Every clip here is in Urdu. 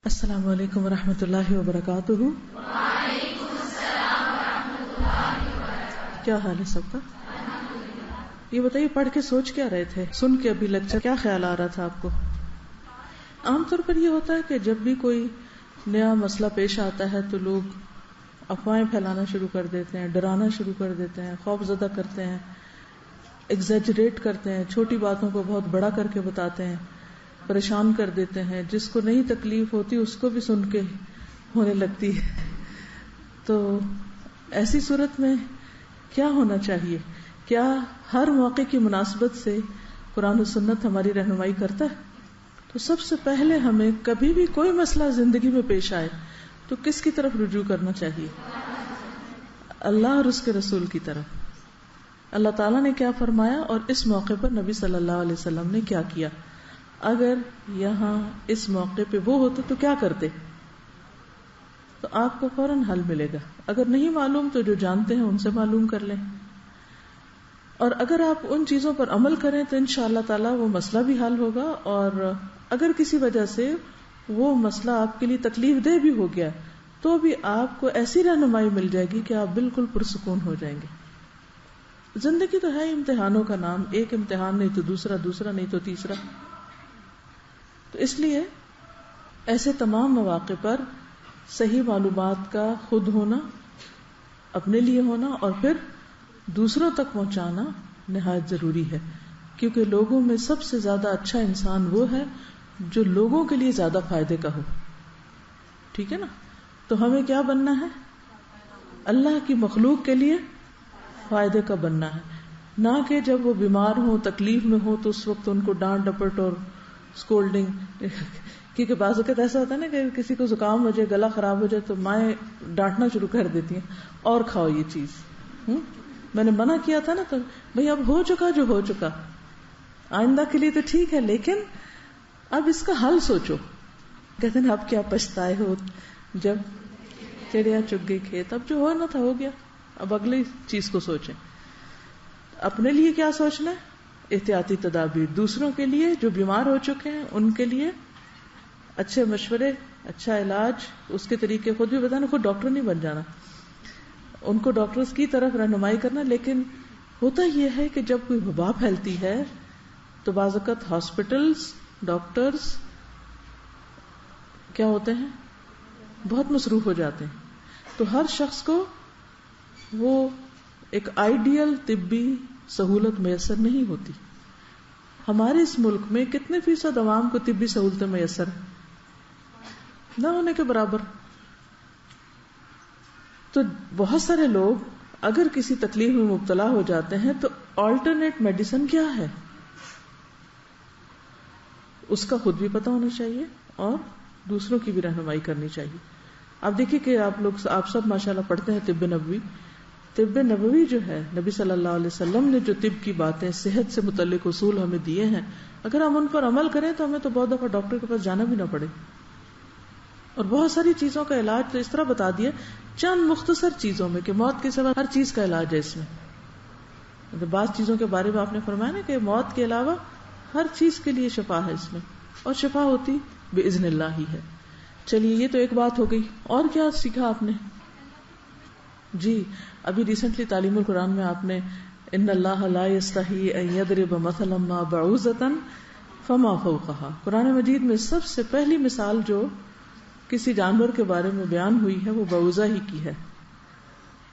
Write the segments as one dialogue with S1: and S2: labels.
S1: السلام علیکم ورحمۃ اللہ وبرکاتہ۔
S2: وعلیکم السلام ورحمۃ اللہ وبرکاتہ۔
S1: کیا حال ہے سب کا؟ یہ بتائیے پڑھ کے سوچ کیا رہے تھے؟ سن کے ابھی لیکچر کیا خیال آ رہا تھا آپ کو؟ عام طور پر یہ ہوتا ہے کہ جب بھی کوئی نیا مسئلہ پیش آتا ہے تو لوگ افواہیں پھیلانا شروع کر دیتے ہیں، ڈرانا شروع کر دیتے ہیں، خوف زدہ کرتے ہیں، ایگزیجریٹ کرتے ہیں، چھوٹی باتوں کو بہت بڑا کر کے بتاتے ہیں، پریشان کر دیتے ہیں، جس کو نہیں تکلیف ہوتی اس کو بھی سن کے ہونے لگتی ہے۔ تو ایسی صورت میں کیا ہونا چاہیے؟ کیا ہر موقع کی مناسبت سے قرآن و سنت ہماری رہنمائی کرتا ہے؟ تو سب سے پہلے ہمیں کبھی بھی کوئی مسئلہ زندگی میں پیش آئے تو کس کی طرف رجوع کرنا چاہیے؟ اللہ اور اس کے رسول کی طرف۔ اللہ تعالیٰ نے کیا فرمایا اور اس موقع پر نبی صلی اللہ علیہ وسلم نے کیا کیا؟ اگر یہاں اس موقع پہ وہ ہوتے تو کیا کرتے؟ تو آپ کو فوراً حل ملے گا۔ اگر نہیں معلوم تو جو جانتے ہیں ان سے معلوم کر لیں، اور اگر آپ ان چیزوں پر عمل کریں تو انشاءاللہ تعالی وہ مسئلہ بھی حل ہوگا، اور اگر کسی وجہ سے وہ مسئلہ آپ کے لیے تکلیف دہ بھی ہو گیا تو بھی آپ کو ایسی رہنمائی مل جائے گی کہ آپ بالکل پرسکون ہو جائیں گے۔ زندگی تو ہے امتحانوں کا نام، ایک امتحان نہیں تو دوسرا، دوسرا نہیں تو تیسرا۔ تو اس لیے ایسے تمام مواقع پر صحیح معلومات کا خود ہونا، اپنے لیے ہونا اور پھر دوسروں تک پہنچانا نہایت ضروری ہے، کیونکہ لوگوں میں سب سے زیادہ اچھا انسان وہ ہے جو لوگوں کے لیے زیادہ فائدے کا ہو۔ ٹھیک ہے نا؟ تو ہمیں کیا بننا ہے؟ اللہ کی مخلوق کے لیے فائدے کا بننا ہے، نہ کہ جب وہ بیمار ہوں، تکلیف میں ہوں تو اس وقت ان کو ڈانٹ ڈپٹ اور اسکولڈنگ، کیونکہ بعض اوقات ایسا ہوتا ہے نا کہ کسی کو زکام ہو جائے، گلا خراب ہو جائے تو مائیں ڈانٹنا شروع کر دیتی ہیں، اور کھاؤ یہ چیز، میں نے منع کیا تھا نا، تو بھئی اب ہو چکا جو ہو چکا، آئندہ کے لیے تو ٹھیک ہے لیکن اب اس کا حل سوچو۔ کہتے ہیں اب کیا پچھتائے ہو جب چڑیا چگ گئی کھیت، اب جو ہونا تھا ہو گیا، اب اگلی چیز کو سوچیں۔ اپنے لیے کیا سوچنا ہے؟ احتیاطی تدابیر، دوسروں کے لیے جو بیمار ہو چکے ہیں ان کے لیے اچھے مشورے، اچھا علاج، اس کے طریقے خود بھی بتانا، خود ڈاکٹر نہیں بن جانا، ان کو ڈاکٹرز کی طرف رہنمائی کرنا۔ لیکن ہوتا یہ ہے کہ جب کوئی وبا پھیلتی ہے تو بعض اوقات ہاسپٹلز، ڈاکٹرز کیا ہوتے ہیں؟ بہت مصروف ہو جاتے ہیں، تو ہر شخص کو وہ ایک آئیڈیل طبی سہولت میسر نہیں ہوتی۔ ہمارے اس ملک میں کتنے فیصد عوام کو طبی سہولتیں میسر ہیں؟ نہ ہونے کے برابر۔ تو بہت سارے لوگ اگر کسی تکلیف میں مبتلا ہو جاتے ہیں تو آلٹرنیٹ میڈیسن کیا ہے اس کا خود بھی پتہ ہونا چاہیے اور دوسروں کی بھی رہنمائی کرنی چاہیے۔ آپ دیکھیے کہ آپ سب ماشاءاللہ پڑھتے ہیں طب نبوی۔ طب نبوی جو ہے، نبی صلی اللہ علیہ وسلم نے جو طب کی باتیں، صحت سے متعلق اصول ہمیں دیے ہیں، اگر ہم ان پر عمل کریں تو ہمیں تو بہت دفعہ ڈاکٹر کے پاس جانا بھی نہ پڑے، اور بہت ساری چیزوں کا علاج تو اس طرح بتا دیا چند مختصر چیزوں میں کہ موت کے سوا ہر چیز کا علاج ہے اس میں۔ بعض چیزوں کے بارے میں آپ نے فرمایا نا کہ موت کے علاوہ ہر چیز کے لیے شفا ہے اس میں، اور شفا ہوتی باذن اللہ ہی ہے۔ چلیے یہ تو ایک بات ہو گئی، اور کیا سیکھا آپ نے؟ جی ابھی ریسنٹلی تعلیم القرآن میں آپ نے ان اللہ لا یستحی ان یضرب مثلا ما بعوضۃ فما فوقها، قرآن مجید میں سب سے پہلی مثال جو کسی جانور کے بارے میں بیان ہوئی ہے وہ بعوضہ ہی کی ہے۔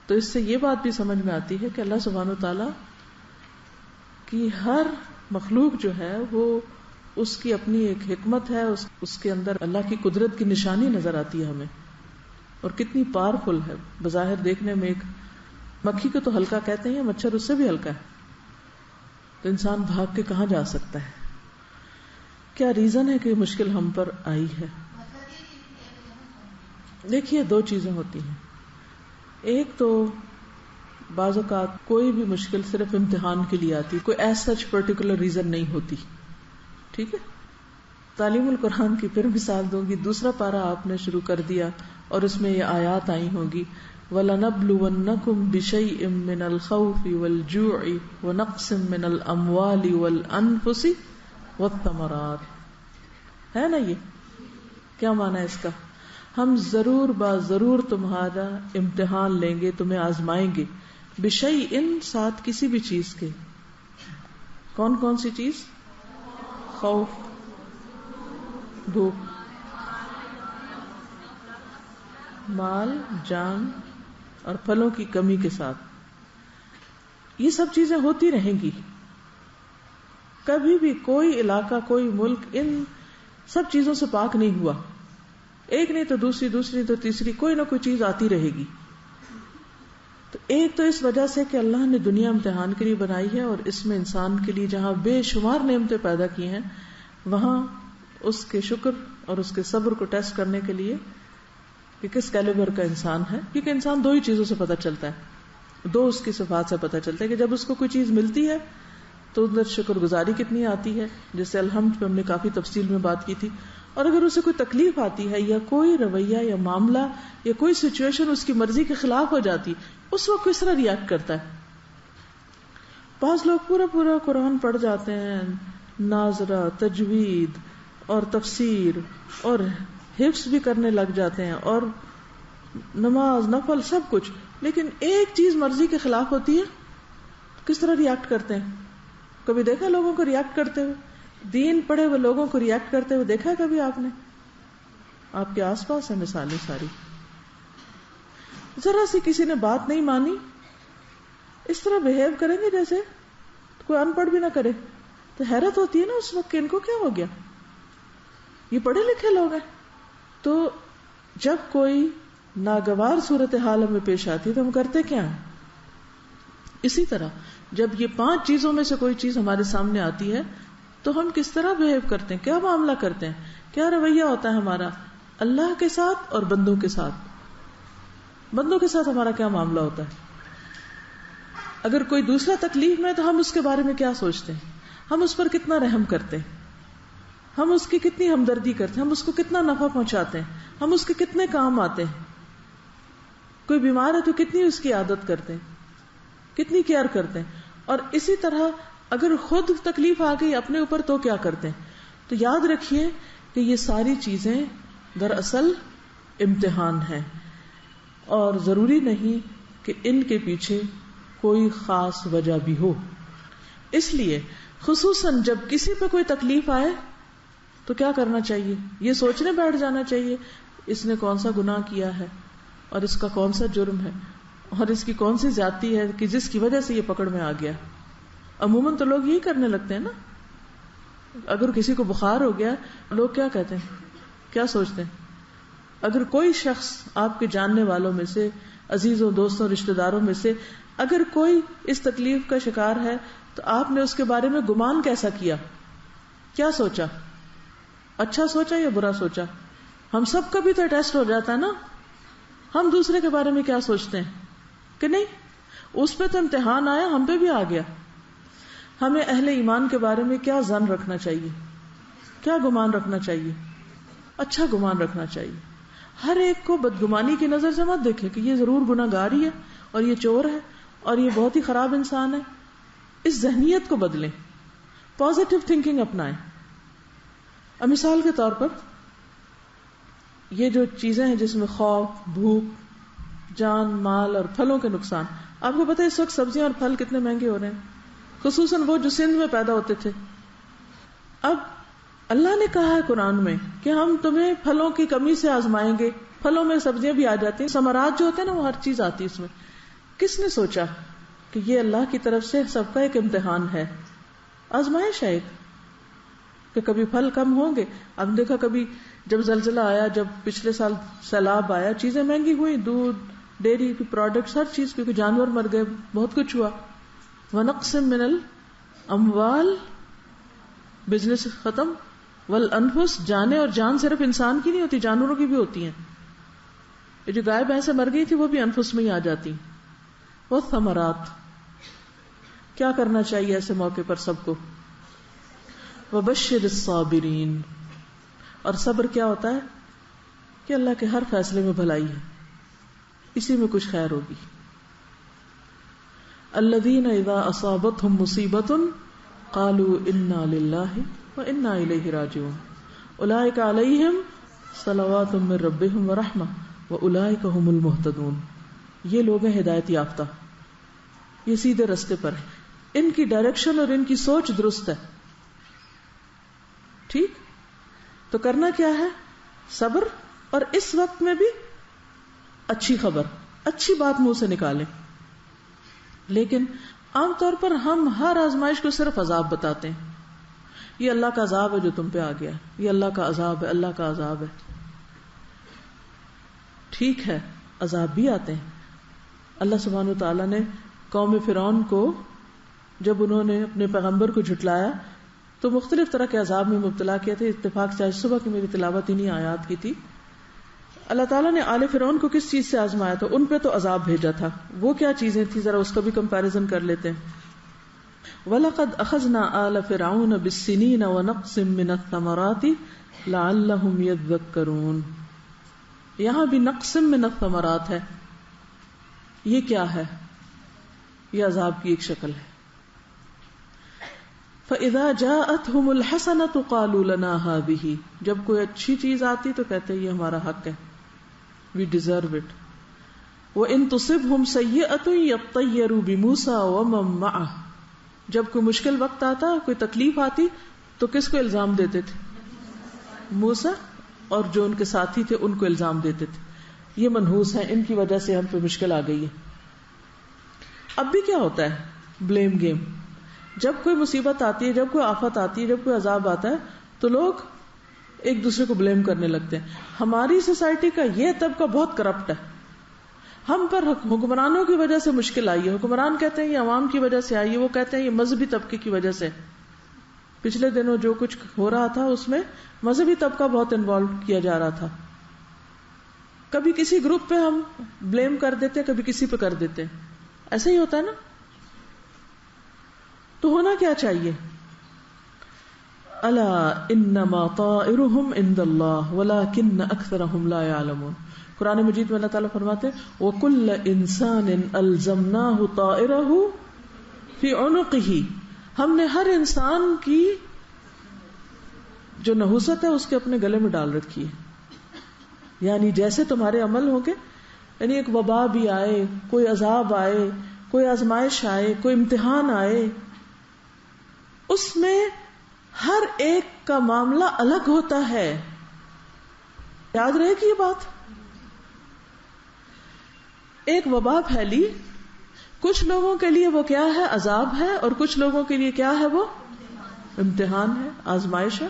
S1: تو اس سے یہ بات بھی سمجھ میں آتی ہے کہ اللہ سبحانہ وتعالی کی ہر مخلوق جو ہے وہ اس کی اپنی ایک حکمت ہے، اس کے اندر اللہ کی قدرت کی نشانی نظر آتی ہے ہمیں، اور کتنی پاورفل ہے۔ بظاہر دیکھنے میں ایک مکھی کو تو ہلکا کہتے ہیں، مچھر اس سے بھی ہلکا ہے، تو انسان بھاگ کے کہاں جا سکتا ہے؟ کیا ریزن ہے کہ مشکل ہم پر آئی ہے؟ دیکھیے دو چیزیں ہوتی ہیں، ایک تو بعض اوقات کوئی بھی مشکل صرف امتحان کے لیے آتی، کوئی ایز سچ پرٹیکولر ریزن نہیں ہوتی۔ ٹھیک ہے، تعلیم القرآن کی پھر مثال دوں گی، دوسرا پارہ آپ نے شروع کر دیا اور اس میں یہ آیات آئی ہوں گی، وَلَنَبْلُوَنَّكُمْ بِشَيْءٍ مِّنَ الْخَوْفِ وَالْجُوعِ وَنَقْصٍ مِّنَ الْأَمْوَالِ وَالْأَنفُسِ وَالثَّمَرَاتِ، ہے نا یہ کیا معنی ہے اس کا؟ ہم ضرور ضرور تمہارا امتحان لیں گے، تمہیں آزمائیں گے، بشیء ساتھ کسی بھی چیز کے. کون کون سی چیز؟ خوف، بھوک، مال، جان اور پھلوں کی کمی کے ساتھ. یہ سب چیزیں ہوتی رہیں گی. کبھی بھی کوئی علاقہ، کوئی ملک ان سب چیزوں سے پاک نہیں ہوا. ایک نہیں تو دوسری، دوسری نہیں تو تیسری، کوئی نہ کوئی چیز آتی رہے گی. تو ایک تو اس وجہ سے کہ اللہ نے دنیا امتحان کے لیے بنائی ہے، اور اس میں انسان کے لیے جہاں بے شمار نعمتیں پیدا کی ہیں وہاں اس کے شکر اور اس کے صبر کو ٹیسٹ کرنے کے لیے کہ کس کیلیبر کا انسان ہے. کیونکہ انسان دو ہی چیزوں سے پتہ چلتا ہے، دو اس کی صفات سے پتہ چلتا ہے کہ جب اس کو کوئی چیز ملتی ہے تو اندر شکر گزاری کتنی آتی ہے، جیسے الحمد پہ ہم نے کافی تفصیل میں بات کی تھی. اور اگر اسے کوئی تکلیف آتی ہے یا کوئی رویہ یا معاملہ یا کوئی سچویشن اس کی مرضی کے خلاف ہو جاتی، اس وقت کس طرح ریئیکٹ کرتا ہے. بعض لوگ پورا قرآن پڑھ جاتے ہیں، ناظرہ، تجوید اور تفسیر اور حفظ بھی کرنے لگ جاتے ہیں، اور نماز، نفل، سب کچھ، لیکن ایک چیز مرضی کے خلاف ہوتی ہے، کس طرح ریئیکٹ کرتے ہیں؟ کبھی دیکھا لوگوں کو ریئیکٹ کرتے ہوئے؟ دین پڑھے ہوئے لوگوں کو ریئیکٹ کرتے ہوئے دیکھا کبھی آپ نے؟ آپ کے آس پاس ہیں مثالیں ساری. ذرا سی کسی نے بات نہیں مانی، اس طرح بہیو کریں گے جیسے کوئی ان پڑھ بھی نہ کرے. تو حیرت ہوتی ہے نا اس وقت کہ ان کو کیا ہو گیا، یہ پڑھے لکھے لوگ ہیں. تو جب کوئی ناگوار صورتحال ہمیں پیش آتی ہے تو ہم کرتے کیا ہیں؟ اسی طرح جب یہ 5 چیزوں میں سے کوئی چیز ہمارے سامنے آتی ہے تو ہم کس طرح بہیو کرتے ہیں، کیا معاملہ کرتے ہیں، کیا رویہ ہوتا ہے ہمارا اللہ کے ساتھ اور بندوں کے ساتھ. بندوں کے ساتھ ہمارا کیا معاملہ ہوتا ہے؟ اگر کوئی دوسرا تکلیف میں تو ہم اس کے بارے میں کیا سوچتے ہیں، ہم اس پر کتنا رحم کرتے ہیں، ہم اس کی کتنی ہمدردی کرتے ہیں، ہم اس کو کتنا نفع پہنچاتے ہیں، ہم اس کے کتنے کام آتے ہیں. کوئی بیمار ہے تو کتنی اس کی عادت کرتے ہیں، کتنی کیئر کرتے ہیں. اور اسی طرح اگر خود تکلیف آ گئی اپنے اوپر تو کیا کرتے ہیں. تو یاد رکھیے کہ یہ ساری چیزیں دراصل امتحان ہیں، اور ضروری نہیں کہ ان کے پیچھے کوئی خاص وجہ بھی ہو. اس لیے خصوصاً جب کسی پہ کوئی تکلیف آئے تو کیا کرنا چاہیے؟ یہ سوچنے بیٹھ جانا چاہیے اس نے کون سا گناہ کیا ہے، اور اس کا کون سا جرم ہے، اور اس کی کون سی زیادتی ہے کہ جس کی وجہ سے یہ پکڑ میں آ گیا. عموماً تو لوگ یہی کرنے لگتے ہیں نا. اگر کسی کو بخار ہو گیا لوگ کیا کہتے ہیں، کیا سوچتے ہیں؟ اگر کوئی شخص آپ کے جاننے والوں میں سے، عزیزوں، دوستوں، رشتہ داروں میں سے اگر کوئی اس تکلیف کا شکار ہے تو آپ نے اس کے بارے میں گمان کیسا کیا، کیا سوچا؟ اچھا سوچا یا برا سوچا؟ ہم سب کا بھی تو ٹیسٹ ہو جاتا ہے نا. ہم دوسرے کے بارے میں کیا سوچتے ہیں کہ نہیں اس پہ تو امتحان آیا، ہم پہ بھی آ گیا. ہمیں اہل ایمان کے بارے میں کیا ظن رکھنا چاہیے، کیا گمان رکھنا چاہیے؟ اچھا گمان رکھنا چاہیے. ہر ایک کو بدگمانی کی نظر سے مت دیکھے کہ یہ ضرور گناہگار ہی ہے اور یہ چور ہے اور یہ بہت ہی خراب انسان ہے. اس ذہنیت کو بدلیں، پازیٹو تھنکنگ اپنائیں. اب مثال کے طور پر یہ جو چیزیں ہیں جس میں خوف، بھوک، جان، مال اور پھلوں کے نقصان، آپ کو پتہ ہے اس وقت سبزیاں اور پھل کتنے مہنگے ہو رہے ہیں، خصوصاً وہ جو سندھ میں پیدا ہوتے تھے. اب اللہ نے کہا ہے قرآن میں کہ ہم تمہیں پھلوں کی کمی سے آزمائیں گے. پھلوں میں سبزیاں بھی آ جاتی ہیں، ثمرات جو ہوتے ہیں نا وہ ہر چیز آتی ہے اس میں. کس نے سوچا کہ یہ اللہ کی طرف سے سب کا ایک امتحان ہے، آزمائش ہے کہ کبھی پھل کم ہوں گے. اب دیکھا کبھی جب زلزلہ آیا، جب پچھلے سال سیلاب آیا، چیزیں مہنگی ہوئی، دودھ، ڈیری کی پروڈکٹس، ہر چیز، کیونکہ جانور مر گئے، بہت کچھ ہوا. وَنَقْصٍ مِّنَ الْأَمْوَالِ، بزنس ختم، والانفس، جانیں، اور جان صرف انسان کی نہیں ہوتی، جانوروں کی بھی ہوتی ہیں. یہ جو گائے بھینسیں مر گئی تھی وہ بھی انفس میں ہی آ جاتی. والثمرات، کیا کرنا چاہیے ایسے موقع پر سب کو؟ وبشر الصابرین، اور صبر کیا ہوتا ہے کہ اللہ کے ہر فیصلے میں بھلائی ہے، اسی میں کچھ خیر ہوگی. الذین اذا اصابتهم مصیبۃ قالوا انا للہ وانا الیہ راجعون اولئک علیہم صلوات من ربهم ورحمہ واولئک هم المہتدون. یہ لوگ ہیں ہدایت یافتہ، یہ سیدھے رستے پر ہیں، ان کی ڈائریکشن اور ان کی سوچ درست ہے. ٹھیک، تو کرنا کیا ہے؟ صبر، اور اس وقت میں بھی اچھی خبر، اچھی بات منہ سے نکالیں. لیکن عام طور پر ہم ہر آزمائش کو صرف عذاب بتاتے ہیں. یہ اللہ کا عذاب ہے جو تم پہ آ گیا، یہ اللہ کا عذاب ہے، اللہ کا عذاب ہے. ٹھیک ہے، عذاب بھی آتے ہیں. اللہ سبحانہ وتعالیٰ نے قوم فرعون کو جب انہوں نے اپنے پیغمبر کو جھٹلایا تو مختلف طرح کے عذاب میں مبتلا کیا تھے. اتفاق سے آج صبح کی میری تلاوت انہی آیات کی تھی. اللہ تعالیٰ نے آل فرعون کو کس چیز سے آزمایا تھا؟ ان پہ تو عذاب بھیجا تھا. وہ کیا چیزیں تھی؟ ذرا اس کا بھی کمپیریزن کر لیتے ہیں. وَلَقَدْ أَخَذْنَا آلَ فِرْعَوْنَ بِالسِّنِينَ وَنَقْصٍ مِّنَ الثَّمَرَاتِ لَعَلَّهُمْ يَذَّكَّرُونَ. یہاں بھی نقص من الثمرات ہے. یہ کیا ہے؟ یہ عذاب کی ایک شکل ہے. فَإِذَا جَاءَتْهُمُ الْحَسَنَةُ قَالُوا لَنَا هَٰذِهِ. جب کوئی اچھی چیز آتی تو کہتے ہیں یہ ہمارا حق ہے، we deserve it. وَإِن تُصِبْهُمْ سَيِّئَةٌ يَطَّيَّرُوا بِمُوسَىٰ وَمَن مَّعَهُ. جب کوئی مشکل وقت آتا، کوئی تکلیف آتی تو کس کو الزام دیتے تھے؟ موسیٰ اور جو ان کے ساتھی تھے ان کو الزام دیتے تھے. یہ منحوس ہیں، ان کی وجہ سے ہم پہ مشکل آ گئی ہے. اب بھی کیا ہوتا ہے؟ Blame game. جب کوئی مصیبت آتی ہے، جب کوئی آفت آتی ہے، جب کوئی عذاب آتا ہے تو لوگ ایک دوسرے کو بلیم کرنے لگتے ہیں. ہماری سوسائٹی کا یہ طبقہ بہت کرپٹ ہے. ہم پر حکمرانوں کی وجہ سے مشکل آئی ہے. حکمران کہتے ہیں یہ عوام کی وجہ سے آئی ہے، وہ کہتے ہیں یہ مذہبی طبقے کی وجہ سے. پچھلے دنوں جو کچھ ہو رہا تھا اس میں مذہبی طبقہ بہت انوالو کیا جا رہا تھا. کبھی کسی گروپ پہ ہم بلیم کر دیتے ہیں، کبھی کسی پہ کر دیتے ہیں. ایسا ہی ہوتا ہے نا. تو ہونا کیا چاہیے؟ الا انما طائرهم عند اللہ ولکن اکثرهم لا يعلمون. قرآن مجید میں اللہ تعالیٰ فرماتے ہیں وَكُلَّ إِنسَانٍ أَلْزَمْنَاهُ طَائِرَهُ فِي عُنُقِهِ. ہم نے ہر انسان کی جو نحوست ہے اس کے اپنے گلے میں ڈال رکھی ہے. یعنی جیسے تمہارے عمل ہوں گے، یعنی ایک وبا بھی آئے، کوئی عذاب آئے، کوئی آزمائش آئے، کوئی امتحان آئے، اس میں ہر ایک کا معاملہ الگ ہوتا ہے. یاد رہے کہ یہ بات، ایک وبا پھیلی، کچھ لوگوں کے لیے وہ کیا ہے؟ عذاب ہے، اور کچھ لوگوں کے لیے کیا ہے؟ وہ امتحان ہے، آزمائش ہے.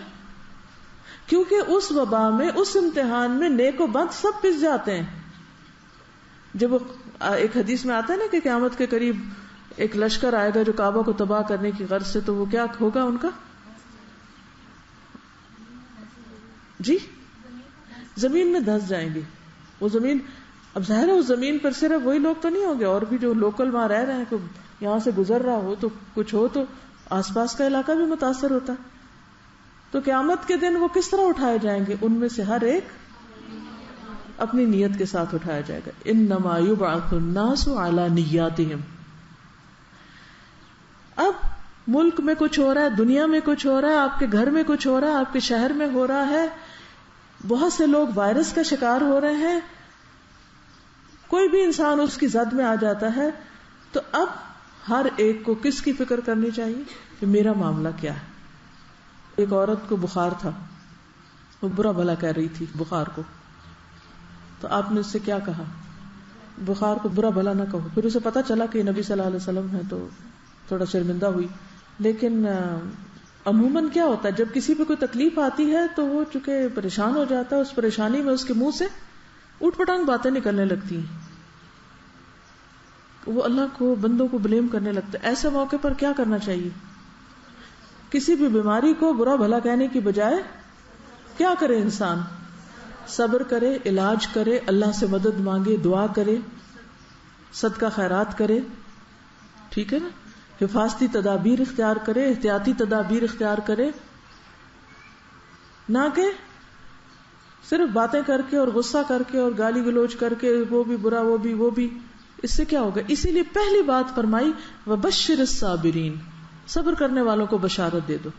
S1: کیونکہ اس وبا میں، اس امتحان میں نیک و بد سب پس جاتے ہیں. جب ایک حدیث میں آتا ہے نا کہ قیامت کے قریب ایک لشکر آئے گا جو کعبہ کو تباہ کرنے کی غرض سے، تو وہ کیا ہوگا ان کا؟ جی، زمین میں دھس جائیں گے. وہ زمین، اب ظاہر ہے اس زمین پر صرف وہی لوگ تو نہیں ہوں گے، اور بھی جو لوکل وہاں رہ رہے ہیں، کوئی یہاں سے گزر رہا ہو تو کچھ ہو تو آس پاس کا علاقہ بھی متاثر ہوتا ہے. تو قیامت کے دن وہ کس طرح اٹھائے جائیں گے؟ ان میں سے ہر ایک اپنی نیت کے ساتھ اٹھایا جائے گا. انما یبعث الناس علی نیاتہم. اب ملک میں کچھ ہو رہا ہے، دنیا میں کچھ ہو رہا ہے، آپ کے گھر میں کچھ ہو رہا ہے، آپ کے شہر میں ہو رہا ہے، بہت سے لوگ وائرس کا شکار ہو رہے ہیں، کوئی بھی انسان اس کی زد میں آ جاتا ہے. تو اب ہر ایک کو کس کی فکر کرنی چاہیے کہ میرا معاملہ کیا ہے. ایک عورت کو بخار تھا، وہ برا بھلا کہہ رہی تھی بخار کو، تو آپ نے اس سے کیا کہا؟ بخار کو برا بھلا نہ کہو. پھر اسے پتا چلا کہ نبی صلی اللہ علیہ وسلم ہے تو تھوڑا شرمندہ ہوئی. لیکن عموماً کیا ہوتا ہے جب کسی پہ کوئی تکلیف آتی ہے تو وہ چونکہ پریشان ہو جاتا ہے، اس پریشانی میں اس کے منہ سے اوٹ پٹانگ باتیں نکلنے لگتی ہیں، وہ اللہ کو، بندوں کو بلیم کرنے لگتا ہے. ایسے موقع پر کیا کرنا چاہیے؟ کسی بھی بیماری کو برا بھلا کہنے کی بجائے کیا کرے انسان؟ صبر کرے، علاج کرے، اللہ سے مدد مانگے، دعا کرے، صدقہ خیرات کرے. ٹھیک ہے نا؟ حفاظتی تدابیر اختیار کرے، احتیاطی تدابیر اختیار کرے، نہ کہ صرف باتیں کر کے اور غصہ کر کے اور گالی گلوچ کر کے وہ بھی برا، وہ بھی. اس سے کیا ہوگا؟ اسی لیے پہلی بات فرمائی وبشر الصابرین، صبر کرنے والوں کو بشارت دے دو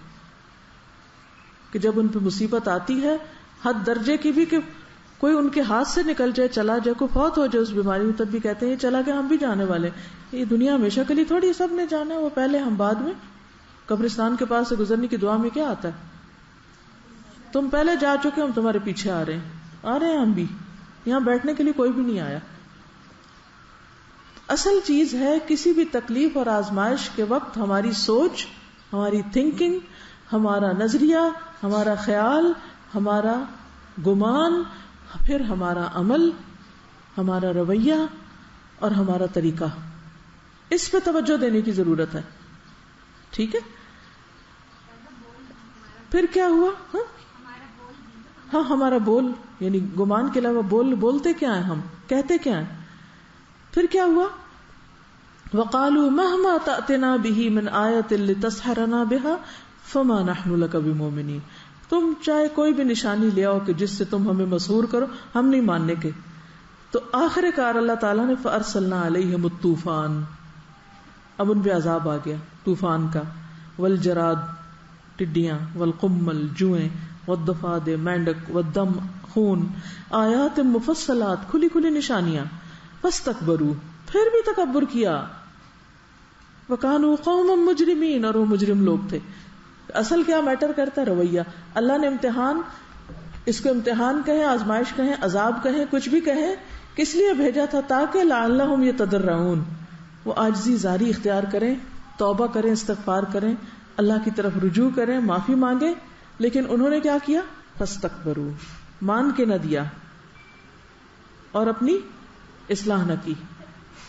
S1: کہ جب ان پہ مصیبت آتی ہے حد درجے کی بھی کہ کوئی ان کے ہاتھ سے نکل جائے, چلا جائے, کوئی فوت ہو جائے اس بیماری میں, تب بھی کہتے ہیں یہ چلا گیا ہم بھی جانے والے. یہ دنیا ہمیشہ کے لیے تھوڑی سب نے جانا ہے, وہ پہلے ہم بعد میں. قبرستان کے پاس سے گزرنے کی دعا میں کیا آتا ہے؟ تم پہلے جا چکے, ہم تمہارے پیچھے آ رہے ہیں ہم بھی, یہاں بیٹھنے کے لیے کوئی بھی نہیں آیا. اصل چیز ہے کسی بھی تکلیف اور آزمائش کے وقت ہماری سوچ, ہماری تھنکنگ, ہمارا نظریہ, ہمارا خیال, ہمارا گمان, پھر ہمارا عمل, ہمارا رویہ اور ہمارا طریقہ, اس پہ توجہ دینے کی ضرورت ہے. ٹھیک ہے, پھر کیا ہوا؟ ہاں ہمارا بول, یعنی گمان کے علاوہ بولتے کیا ہیں, ہم کہتے کیا ہیں. پھر کیا ہوا؟ وَقَالُوا مَهْمَا تَأْتِنَا بِهِ مِنْ آيَةٍ لِتَسْحَرَنَا بِهَا فَمَا نَحْنُ لَكَ بِمُؤْمِنِينَ. تم چاہے کوئی بھی نشانی لے آؤ کہ جس سے تم ہمیں مسحور کرو, ہم نہیں ماننے کے. تو آخر کار اللہ تعالیٰ نے فَأَرْسَلْنَا عَلَيْهِمُ الطُّوفَانَ, اب ان پہ عذاب آ گیا طوفان کا. والجراد, ٹڈیاں, والقمل, جوئیں, والضفادع, مینڈک, والدم, خون, آیات مفصلات, کھلی کھلی نشانیاں. فاستکبروا, پھر بھی تکبر کیا. وکانوا قوما مجرمین, اور وہ مجرم لوگ تھے. اصل کیا میٹر کرتا ہے؟ رویہ. اللہ نے امتحان, اس کو امتحان کہیں, آزمائش کہیں, عذاب کہیں, کچھ بھی کہیں, کس لیے بھیجا تھا؟ تاکہ لعلہم یتضرعون, وہ عاجزی زاری اختیار کریں, توبہ کریں, استغفار کریں, اللہ کی طرف رجوع کریں, معافی مانگیں. لیکن انہوں نے کیا کیا؟ فاستکبروا, مان کے نہ دیا اور اپنی اصلاح نہ کی.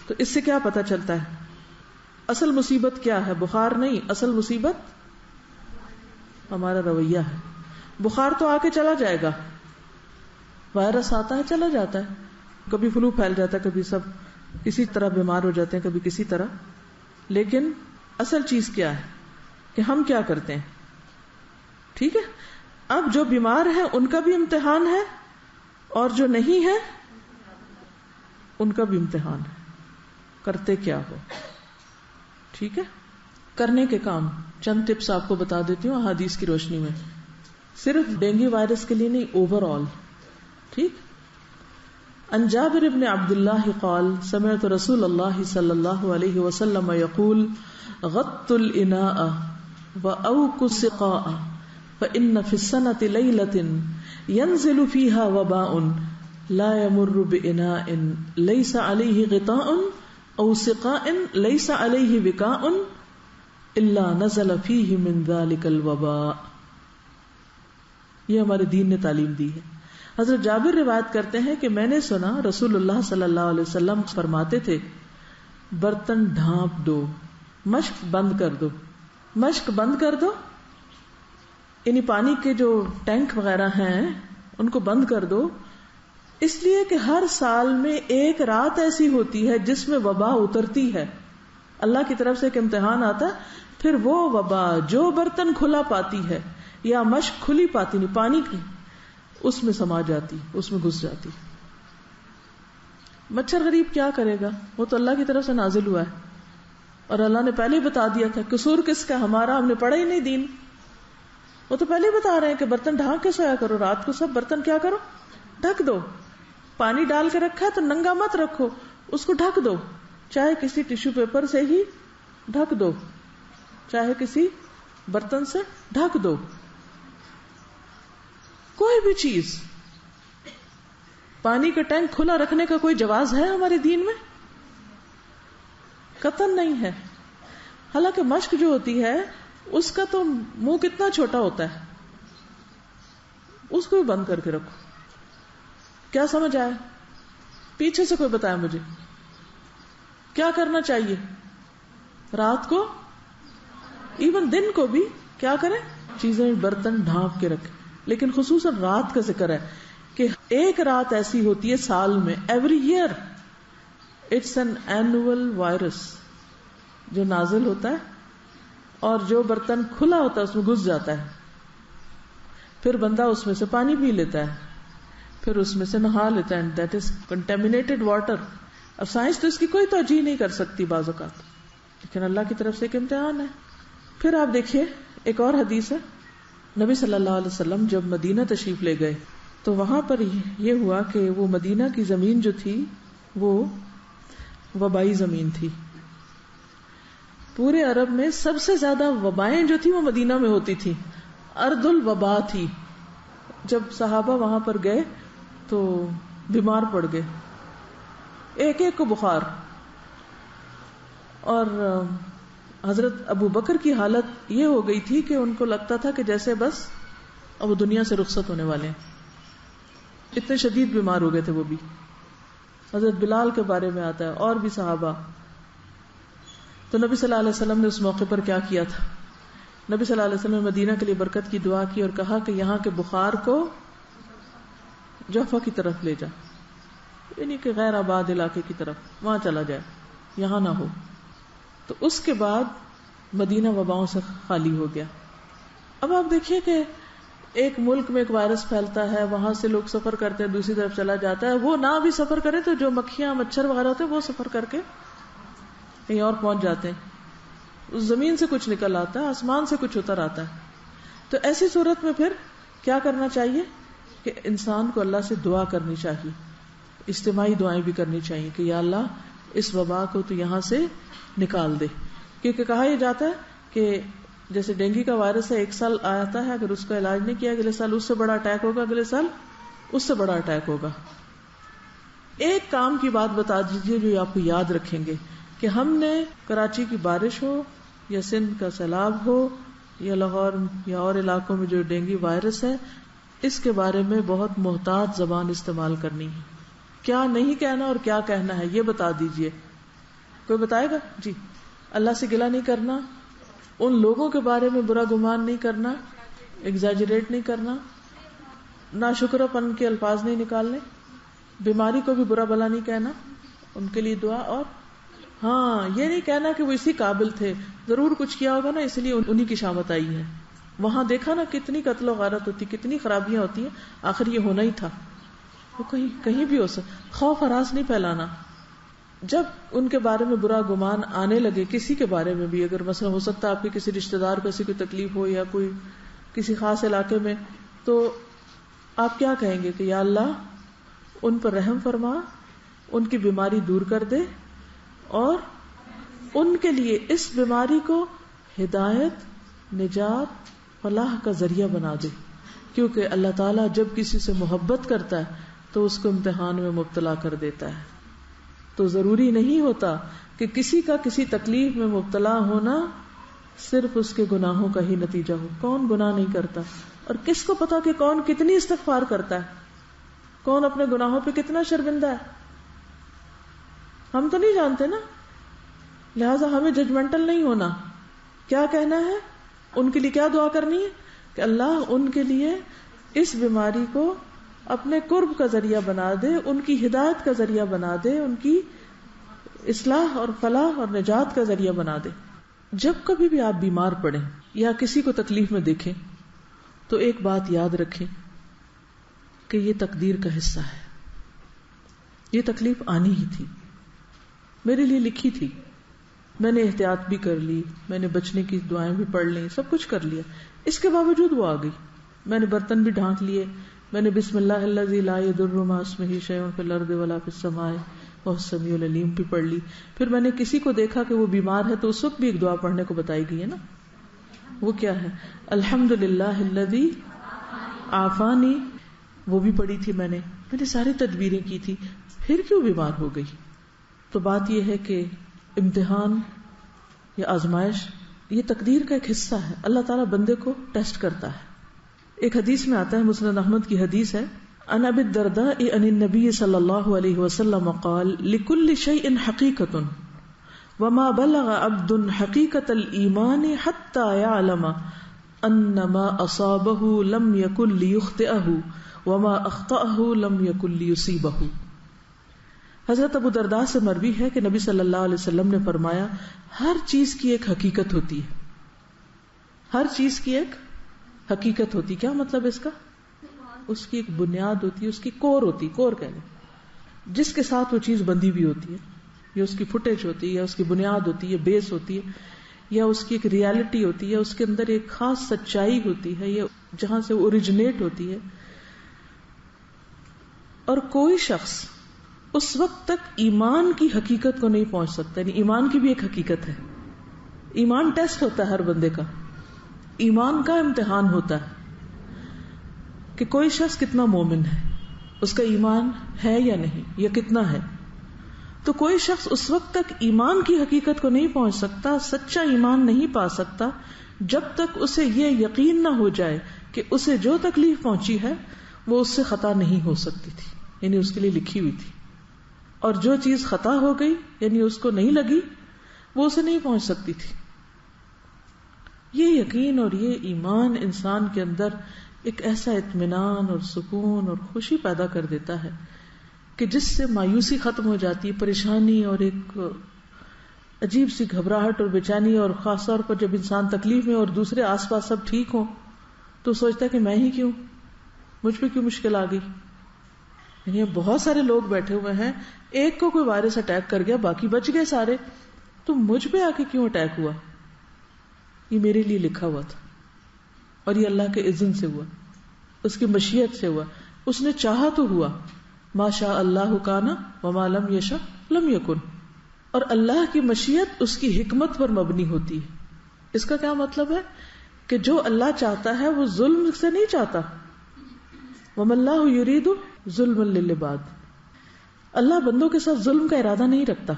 S1: تو اس سے کیا پتہ چلتا ہے اصل مصیبت کیا ہے؟ بخار نہیں, اصل مصیبت ہمارا رویہ ہے. بخار تو آ کے چلا جائے گا, وائرس آتا ہے چلا جاتا ہے, کبھی فلو پھیل جاتا ہے, کبھی سب کسی طرح بیمار ہو جاتے ہیں, کبھی کسی طرح. لیکن اصل چیز کیا ہے کہ ہم کیا کرتے ہیں. ٹھیک ہے, اب جو بیمار ہیں ان کا بھی امتحان ہے, اور جو نہیں ہے ان کا بھی امتحان ہے. کرتے کیا ہو. ٹھیک ہے, کرنے کے کام چند ٹپس آپ کو بتا دیتی ہوں احادیث کی روشنی میں, صرف ڈینگی وائرس کے لیے نہیں, اوور آل. ٹھیک. عن جابر بن عبداللہ قال سمعت رسول اللہ صلی اللہ علیہ وسلم یقول غط الاناء واوق السقاء فإن في السنة ليلة ينزل فيها وباء لا يمر بإناء ليس عليه غطاء أو سقاء ليس عليه وكاء إلا نزل فيه من ذلك الوباء. یہ ہمارے دین نے تعلیم دی ہے. حضرت جابر روایت کرتے ہیں کہ میں نے سنا رسول اللہ صلی اللہ علیہ وسلم فرماتے تھے برتن ڈھانپ دو, مشک بند کر دو. مشک بند کر دو یعنی پانی کے جو ٹینک وغیرہ ہیں ان کو بند کر دو, اس لیے کہ ہر سال میں ایک رات ایسی ہوتی ہے جس میں وبا اترتی ہے. اللہ کی طرف سے ایک امتحان آتا ہے, پھر وہ وبا جو برتن کھلا پاتی ہے یا مشک کھلی پاتی نہیں, پانی کی, اس میں سما جاتی, اس میں گھس جاتی. مچھر غریب کیا کرے گا, وہ تو اللہ کی طرف سے نازل ہوا ہے, اور اللہ نے پہلے ہی بتا دیا تھا. قصور کس کا؟ ہمارا, ہم نے پڑھا ہی نہیں دین. وہ تو پہلے ہی بتا رہے ہیں کہ برتن ڈھانک کے سویا کرو, رات کو سب برتن کیا کرو, ڈھک دو. پانی ڈال کے رکھا ہے تو ننگا مت رکھو, اس کو ڈھک دو, چاہے کسی ٹیشو پیپر سے ہی ڈھک دو, چاہے کسی برتن سے ڈھک دو. کوئی بھی چیز, پانی کا ٹینک کھلا رکھنے کا کوئی جواز ہے ہمارے دین میں؟ قطعاً نہیں ہے. حالانکہ مشک جو ہوتی ہے اس کا تو منہ کتنا چھوٹا ہوتا ہے, اس کو بھی بند کر کے رکھو. کیا سمجھ آیا؟ پیچھے سے کوئی بتایا مجھے کیا کرنا چاہیے. رات کو, ایون دن کو بھی کیا کریں, چیزیں برتن ڈھانپ کے رکھیں. لیکن خصوصاً رات کا ذکر ہے کہ ایک رات ایسی ہوتی ہے سال میں, every year, it's an annual virus جو نازل ہوتا ہے, اور جو برتن کھلا ہوتا ہے اس میں گھس جاتا ہے. پھر بندہ اس میں سے پانی پی لیتا ہے, پھر اس میں سے نہا لیتا ہے, and that is contaminated water. اب سائنس تو اس کی کوئی توجہ نہیں کر سکتی بعض اوقات, لیکن اللہ کی طرف سے ایک امتحان ہے. پھر آپ دیکھیے ایک اور حدیث ہے, نبی صلی اللہ علیہ وسلم جب مدینہ تشریف لے گئے تو وہاں پر یہ ہوا کہ وہ مدینہ کی زمین جو تھی وہ وبائی زمین تھی. پورے عرب میں سب سے زیادہ وبائیں جو تھی وہ مدینہ میں ہوتی تھی. ارض الوبا تھی. جب صحابہ وہاں پر گئے تو بیمار پڑ گئے, ایک ایک کو بخار. اور حضرت ابو بکر کی حالت یہ ہو گئی تھی کہ ان کو لگتا تھا کہ جیسے بس اب وہ دنیا سے رخصت ہونے والے ہیں, اتنے شدید بیمار ہو گئے تھے وہ بھی. حضرت بلال کے بارے میں آتا ہے, اور بھی صحابہ. تو نبی صلی اللہ علیہ وسلم نے اس موقع پر کیا کیا تھا؟ نبی صلی اللہ علیہ وسلم نے مدینہ کے لیے برکت کی دعا کی اور کہا کہ یہاں کے بخار کو جحفہ کی طرف لے جا, یعنی کہ غیر آباد علاقے کی طرف, وہاں چلا جائے, یہاں نہ ہو. تو اس کے بعد مدینہ وباؤں سے خالی ہو گیا. اب آپ دیکھیے کہ ایک ملک میں ایک وائرس پھیلتا ہے, وہاں سے لوگ سفر کرتے ہیں, دوسری طرف چلا جاتا ہے. وہ نہ بھی سفر کرے تو جو مکھیاں مچھر وغیرہ ہوتے ہیں وہ سفر کر کے کہیں اور پہنچ جاتے ہیں. اس زمین سے کچھ نکل آتا ہے, آسمان سے کچھ اتر آتا ہے. تو ایسی صورت میں پھر کیا کرنا چاہیے کہ انسان کو اللہ سے دعا کرنی چاہیے, اجتماعی دعائیں بھی کرنی چاہیے کہ یا اللہ اس وبا کو تو یہاں سے نکال دے. کیونکہ کہا یہ جاتا ہے کہ جیسے ڈینگی کا وائرس ہے, 1 سال آتا ہے, اگر اس کا علاج نہیں کیا اگلے سال اس سے بڑا اٹیک ہوگا, اگلے سال اس سے بڑا اٹیک ہوگا. ایک کام کی بات بتا دیجیے جو آپ کو یاد رکھیں گے کہ ہم نے کراچی کی بارش ہو یا سندھ کا سیلاب ہو یا لاہور یا اور علاقوں میں جو ڈینگی وائرس ہے, اس کے بارے میں بہت محتاط زبان استعمال کرنی ہے. کیا نہیں کہنا اور کیا کہنا ہے یہ بتا دیجیے. کوئی بتائے گا؟ جی. اللہ سے گلہ نہیں کرنا, ان لوگوں کے بارے میں برا گمان نہیں کرنا, ایگزیجریٹ نہیں کرنا, ناشکر پن کے الفاظ نہیں نکالنے, بیماری کو بھی برا بلا نہیں کہنا, ان کے لیے دعا. اور ہاں یہ نہیں کہنا کہ وہ اسی قابل تھے, ضرور کچھ کیا ہوگا نا اس لیے انہی کی شامت آئی ہے. وہاں دیکھا نا کتنی قتل و غارت ہوتی, کتنی خرابیاں ہوتی ہیں, آخر یہ ہونا ہی تھا. وہ کہیں بھی ہو سکتا. خوف ہراس نہیں پھیلانا. جب ان کے بارے میں برا گمان آنے لگے, کسی کے بارے میں بھی, اگر مثلا ہو سکتا ہے آپ کے کسی رشتے دار کو ایسی کوئی تکلیف ہو یا کوئی کسی خاص علاقے میں, تو آپ کیا کہیں گے کہ یا اللہ ان پر رحم فرما, ان کی بیماری دور کر دے, اور ان کے لیے اس بیماری کو ہدایت, نجات, فلاح کا ذریعہ بنا دے. کیونکہ اللہ تعالیٰ جب کسی سے محبت کرتا ہے تو اس کو امتحان میں مبتلا کر دیتا ہے. تو ضروری نہیں ہوتا کہ کسی کا کسی تکلیف میں مبتلا ہونا صرف اس کے گناہوں کا ہی نتیجہ ہو. کون گناہ نہیں کرتا, اور کس کو پتا کہ کون کتنی استغفار کرتا ہے, کون اپنے گناہوں پہ کتنا شرمندہ ہے. ہم تو نہیں جانتے نا, لہٰذا ہمیں ججمنٹل نہیں ہونا. کیا کہنا ہے, ان کے لیے کیا دعا کرنی ہے کہ اللہ ان کے لیے اس بیماری کو اپنے قرب کا ذریعہ بنا دے, ان کی ہدایت کا ذریعہ بنا دے, ان کی اصلاح اور فلاح اور نجات کا ذریعہ بنا دے. جب کبھی بھی آپ بیمار پڑیں یا کسی کو تکلیف میں دیکھیں تو ایک بات یاد رکھیں کہ یہ تقدیر کا حصہ ہے. یہ تکلیف آنی ہی تھی, میرے لیے لکھی تھی. میں نے احتیاط بھی کر لی, میں نے بچنے کی دعائیں بھی پڑھ لی, سب کچھ کر لیا. اس کے باوجود وہ آ گئی. میں نے برتن بھی ڈھانک لیے, میں نے بسم اللہ الذی لا یضر مع اسمہ شیء فی الارض ولا فی السماء وهو السمیع العلیم بھی پڑھ لی. پھر میں نے کسی کو دیکھا کہ وہ بیمار ہے تو اس وقت بھی ایک دعا پڑھنے کو بتائی گئی ہے نا. وہ کیا ہے؟ الحمدللہ الذی عافانی, وہ بھی پڑھی تھی میں نے ساری تدبیریں کی تھی. پھر کیوں بیمار ہو گئی؟ تو بات یہ ہے کہ امتحان یا آزمائش یہ تقدیر کا ایک حصہ ہے. اللہ تعالیٰ بندے کو ٹیسٹ کرتا ہے. ایک حدیث میں آتا ہے, مسند احمد کی حدیث ہے, عن ابی الدرداء عن النبی صلی اللہ علیہ وسلم قال لكل شيء حقیقة وما بلغ عبد حقیقة الایمان حتى يعلم ان ما اصابه لم يكن ليخطئه وما اخطأه لم يكن ليصيبه. حضرت ابو درداء سے مروی ہے کہ نبی صلی اللہ علیہ وسلم نے فرمایا, ہر چیز کی ایک حقیقت ہوتی ہے. ہر چیز کی ایک حقیقت ہوتی. کیا مطلب اس کا؟ اس کی ایک بنیاد ہوتی ہے, اس کی کور ہوتی, کور کہنے جس کے ساتھ وہ چیز بندھی بھی ہوتی ہے, یا اس کی فوٹیج ہوتی ہے, یا اس کی بنیاد ہوتی ہے, بیس ہوتی ہے, یا اس کی ایک ریالٹی ہوتی ہے, اس کے اندر ایک خاص سچائی ہوتی ہے, یا جہاں سے وہ اوریجنیٹ ہوتی ہے. اور کوئی شخص اس وقت تک ایمان کی حقیقت کو نہیں پہنچ سکتا. یعنی ایمان کی بھی ایک حقیقت ہے. ایمان ٹیسٹ ہوتا ہے ہر بندے کا, ایمان کا امتحان ہوتا ہے کہ کوئی شخص کتنا مومن ہے, اس کا ایمان ہے یا نہیں, یا کتنا ہے. تو کوئی شخص اس وقت تک ایمان کی حقیقت کو نہیں پہنچ سکتا, سچا ایمان نہیں پا سکتا, جب تک اسے یہ یقین نہ ہو جائے کہ اسے جو تکلیف پہنچی ہے وہ اس سے خطا نہیں ہو سکتی تھی, یعنی اس کے لیے لکھی ہوئی تھی, اور جو چیز خطا ہو گئی یعنی اس کو نہیں لگی وہ اسے نہیں پہنچ سکتی تھی. یہ یقین اور یہ ایمان انسان کے اندر ایک ایسا اطمینان اور سکون اور خوشی پیدا کر دیتا ہے کہ جس سے مایوسی ختم ہو جاتی ہے, پریشانی اور ایک عجیب سی گھبراہٹ اور بے چینی, اور خاص طور پر جب انسان تکلیف میں اور دوسرے آس پاس سب ٹھیک ہوں تو سوچتا ہے کہ میں ہی کیوں, مجھ پہ کیوں مشکل آ گئی. یعنی بہت سارے لوگ بیٹھے ہوئے ہیں, ایک کو کوئی وائرس اٹیک کر گیا, باقی بچ گئے سارے, تو مجھ پہ آ کے کیوں اٹیک ہوا؟ یہ میرے لیے لکھا ہوا تھا, اور یہ اللہ کے اذن سے ہوا, اس کی مشیت سے ہوا, اس نے چاہا تو ہوا. ما شاء اللہ کان وما لم یشاء لم یکن. اور اللہ کی مشیت اس کی حکمت پر مبنی ہوتی ہے. اس کا کیا مطلب ہے کہ جو اللہ چاہتا ہے وہ ظلم سے نہیں چاہتا. وما اللہ یرید ظلما للعباد. اللہ بندوں کے ساتھ ظلم کا ارادہ نہیں رکھتا.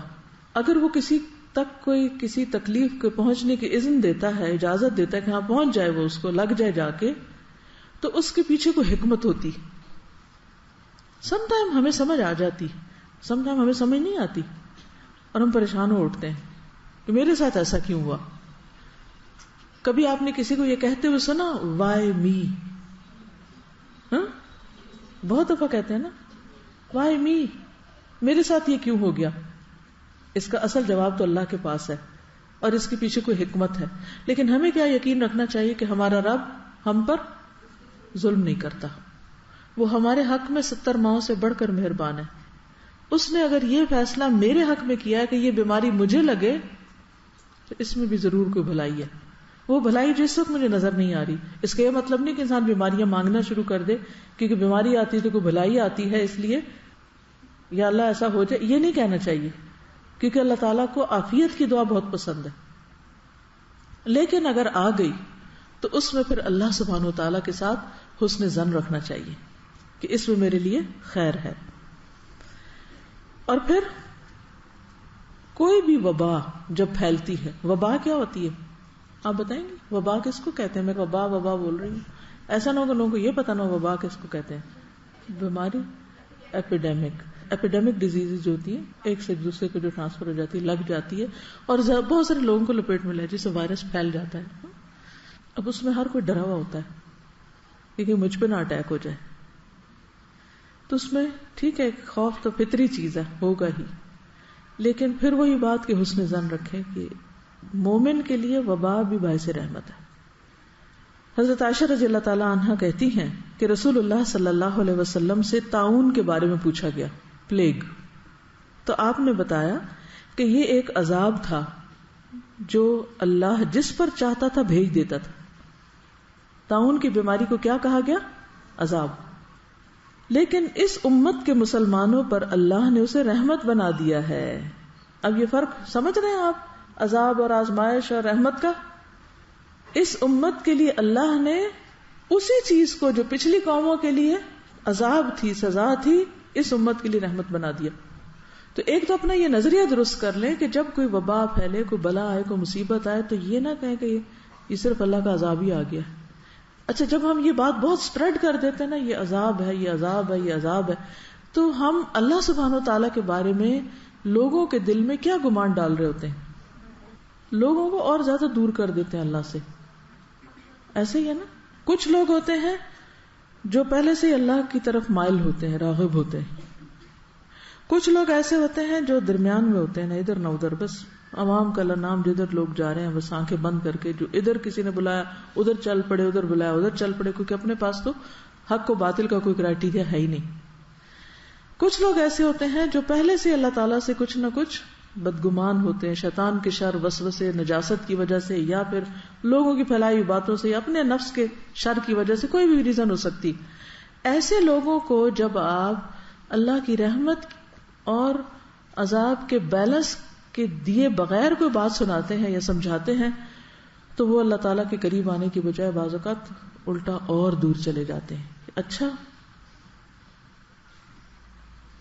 S1: اگر وہ کسی تک کوئی کسی تکلیف کے پہنچنے کی اذن دیتا ہے, اجازت دیتا ہے کہ ہاں پہنچ جائے, وہ اس کو لگ جائے جا کے, تو اس کے پیچھے کوئی حکمت ہوتی. سم ٹائم ہمیں سمجھ آ جاتی, سم ٹائم ہمیں سمجھ نہیں آتی, اور ہم پریشان ہو اٹھتے ہیں کہ میرے ساتھ ایسا کیوں ہوا. کبھی آپ نے کسی کو یہ کہتے ہوئے سنا, وائی می؟ بہت دفعہ کہتے ہیں نا, وائی می, میرے ساتھ یہ کیوں ہو گیا. اس کا اصل جواب تو اللہ کے پاس ہے, اور اس کے پیچھے کوئی حکمت ہے. لیکن ہمیں کیا یقین رکھنا چاہیے کہ ہمارا رب ہم پر ظلم نہیں کرتا, وہ ہمارے حق میں 70 ماؤں سے بڑھ کر مہربان ہے. اس نے اگر یہ فیصلہ میرے حق میں کیا ہے کہ یہ بیماری مجھے لگے, تو اس میں بھی ضرور کوئی بھلائی ہے. وہ بھلائی جس وقت مجھے نظر نہیں آ رہی. اس کا یہ مطلب نہیں کہ انسان بیماریاں مانگنا شروع کر دے کیونکہ بیماری آتی ہے تو کوئی بھلائی آتی ہے اس لیے, یا اللہ ایسا ہو جائے, یہ نہیں کہنا چاہیے, کیونکہ اللہ تعالیٰ کو عافیت کی دعا بہت پسند ہے. لیکن اگر آ گئی تو اس میں پھر اللہ سبحانہ و تعالیٰ کے ساتھ حسن ظن رکھنا چاہیے کہ اس میں میرے لیے خیر ہے. اور پھر کوئی بھی وبا جب پھیلتی ہے, وبا کیا ہوتی ہے آپ بتائیں گے؟ وبا کس کو کہتے ہیں؟ میں وبا بول رہی ہوں, ایسا نہ ہو کہ لوگوں کو یہ پتا نہ ہو وبا کس کو کہتے ہیں. بیماری, ایپیڈیمک ڈیزیز جو ہوتی ہے, ایک سے دوسرے کو جو ٹرانسفر ہو جاتی ہے, لگ جاتی ہے, اور بہت سارے لوگوں کو لپیٹ میں لے جسے وائرس پھیل جاتا ہے. اب اس میں ہر کوئی ڈرا ہوا ہوتا ہے کہ مجھ پہ نہ اٹیک ہو جائے, تو اس میں ٹھیک ہے, خوف تو فطری چیز ہے, ہوگا ہی, لیکن پھر وہی بات کہ حسن ظن رکھیں کہ مومن کے لیے وبا بھی باعث رحمت ہے. حضرت عائشہ رضی اللہ تعالی عنہا کہتی ہیں کہ رسول اللہ صلی اللہ علیہ وسلم سے طاعون کے بارے میں پوچھا گیا, پلیگ, تو آپ نے بتایا کہ یہ ایک عذاب تھا جو اللہ جس پر چاہتا تھا بھیج دیتا تھا. طاعون کی بیماری کو کیا کہا گیا؟ عذاب. لیکن اس امت کے مسلمانوں پر اللہ نے اسے رحمت بنا دیا ہے. اب یہ فرق سمجھ رہے ہیں آپ, عذاب اور آزمائش اور رحمت کا؟ اس امت کے لیے اللہ نے اسی چیز کو جو پچھلی قوموں کے لیے عذاب تھی, سزا تھی, اس امت کے لیے رحمت بنا دیا. تو ایک تو اپنا یہ نظریہ درست کر لیں کہ جب کوئی وبا پھیلے, کوئی بلا آئے, کوئی مصیبت آئے, تو یہ نہ کہیں کہ یہ صرف اللہ کا عذاب ہی آ گیا. اچھا, جب ہم یہ بات بہت اسپریڈ کر دیتے ہیں نا, یہ عذاب ہے, یہ عذاب ہے, یہ عذاب ہے, تو ہم اللہ سبحانہ و تعالیٰ کے بارے میں لوگوں کے دل میں کیا گمان ڈال رہے ہوتے ہیں؟ لوگوں کو اور زیادہ دور کر دیتے ہیں اللہ سے. ایسے ہی ہے نا, کچھ لوگ ہوتے ہیں جو پہلے سے اللہ کی طرف مائل ہوتے ہیں, راغب ہوتے ہیں. کچھ لوگ ایسے ہوتے ہیں جو درمیان میں ہوتے ہیں, نہ ادھر نہ ادھر, بس عوام کا نام جدھر لوگ جا رہے ہیں بس آنکھیں بند کر کے, جو ادھر کسی نے بلایا ادھر چل پڑے, ادھر بلایا ادھر چل پڑے, کیونکہ اپنے پاس تو حق و باطل کا کوئی کرائٹیریا ہے ہی نہیں. کچھ لوگ ایسے ہوتے ہیں جو پہلے سے اللہ تعالیٰ سے کچھ نہ کچھ بدگمان ہوتے ہیں, شیطان کے شر, وسوسے, نجاست کی وجہ سے, یا پھر لوگوں کی پھیلائی ہوئی باتوں سے, یا اپنے نفس کے شر کی وجہ سے, کوئی بھی ریزن ہو سکتی. ایسے لوگوں کو جب آپ اللہ کی رحمت اور عذاب کے بیلنس کے دیے بغیر کوئی بات سناتے ہیں یا سمجھاتے ہیں تو وہ اللہ تعالیٰ کے قریب آنے کی بجائے بعض اوقات الٹا اور دور چلے جاتے ہیں. اچھا